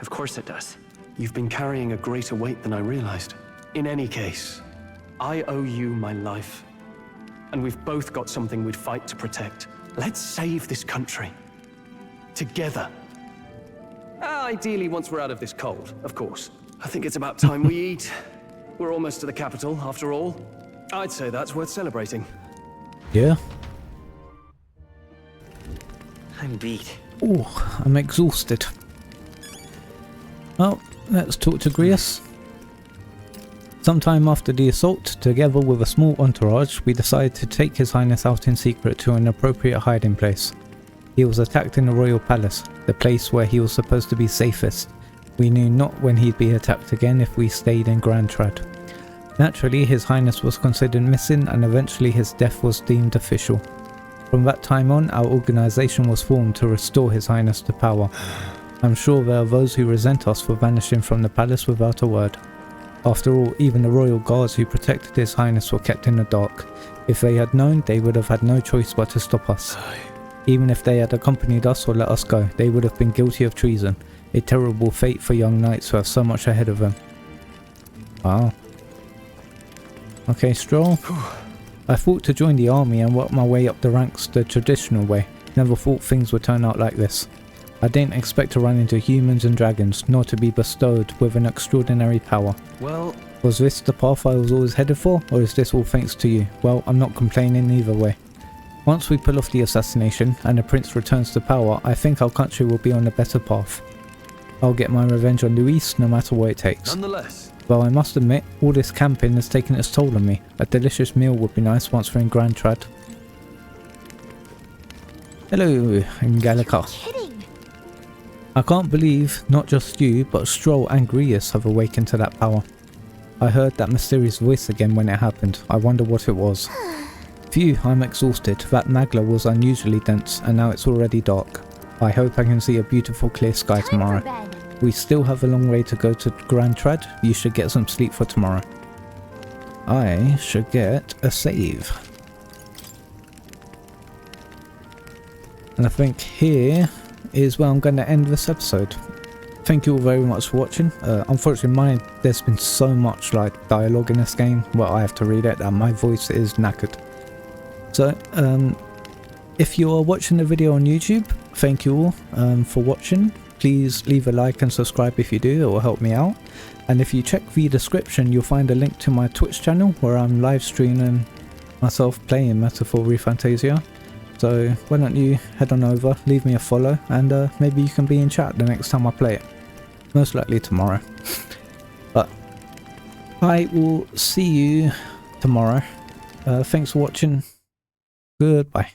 Of course it does. You've been carrying a greater weight than I realized. In any case, I owe you my life. And we've both got something we'd fight to protect. Let's save this country. Together. Ideally, once we're out of this cold, of course. I think it's about time we eat. We're almost to the capital, after all. I'd say that's worth celebrating. Yeah. I'm beat. Oh, I'm exhausted. Well, let's talk to Grius. Sometime after the assault, together with a small entourage, we decided to take His Highness out in secret to an appropriate hiding place. He was attacked in the royal palace, the place where he was supposed to be safest. We knew not when he'd be attacked again if we stayed in Grand Trad. Naturally, His Highness was considered missing and eventually his death was deemed official. From that time on, our organisation was formed to restore His Highness to power. I'm sure there are those who resent us for vanishing from the palace without a word. After all, even the royal guards who protected His Highness were kept in the dark. If they had known, they would have had no choice but to stop us. Even if they had accompanied us or let us go, they would have been guilty of treason. A terrible fate for young knights who have so much ahead of them. Wow. Okay, Stroll. I thought to join the army and work my way up the ranks the traditional way. Never thought things would turn out like this. I didn't expect to run into humans and dragons, nor to be bestowed with an extraordinary power. Well, was this the path I was always headed for, or is this all thanks to you? Well, I'm not complaining either way. Once we pull off the assassination and the prince returns to power, I think our country will be on a better path. I'll get my revenge on Luis no matter what it takes. nonetheless. Though I must admit, all this camping has taken its toll on me. A delicious meal would be nice once we're in Grand Trad. Hello, in Gallica. I can't believe not just you, but Stroll and Grius have awakened to that power. I heard that mysterious voice again when it happened. I wonder what it was. Phew, I'm exhausted. That Magla was unusually dense, and now it's already dark. I hope I can see a beautiful clear sky tomorrow. We still have a long way to go to Grand Trad. You should get some sleep for tomorrow. I should get a save. And I think here is where I'm going to end this episode. Thank you all very much for watching. Unfortunately, there's been so much like dialogue in this game. Well, I have to read it and my voice is knackered. So, if you're watching the video on YouTube, thank you all for watching. Please leave a like and subscribe if you do, it will help me out. And if you check the description, you'll find a link to my Twitch channel where I'm live streaming myself playing Metaphor ReFantazio. So why don't you head on over, leave me a follow, and maybe you can be in chat the next time I play it. Most likely tomorrow. But I will see you tomorrow. Thanks for watching. Goodbye.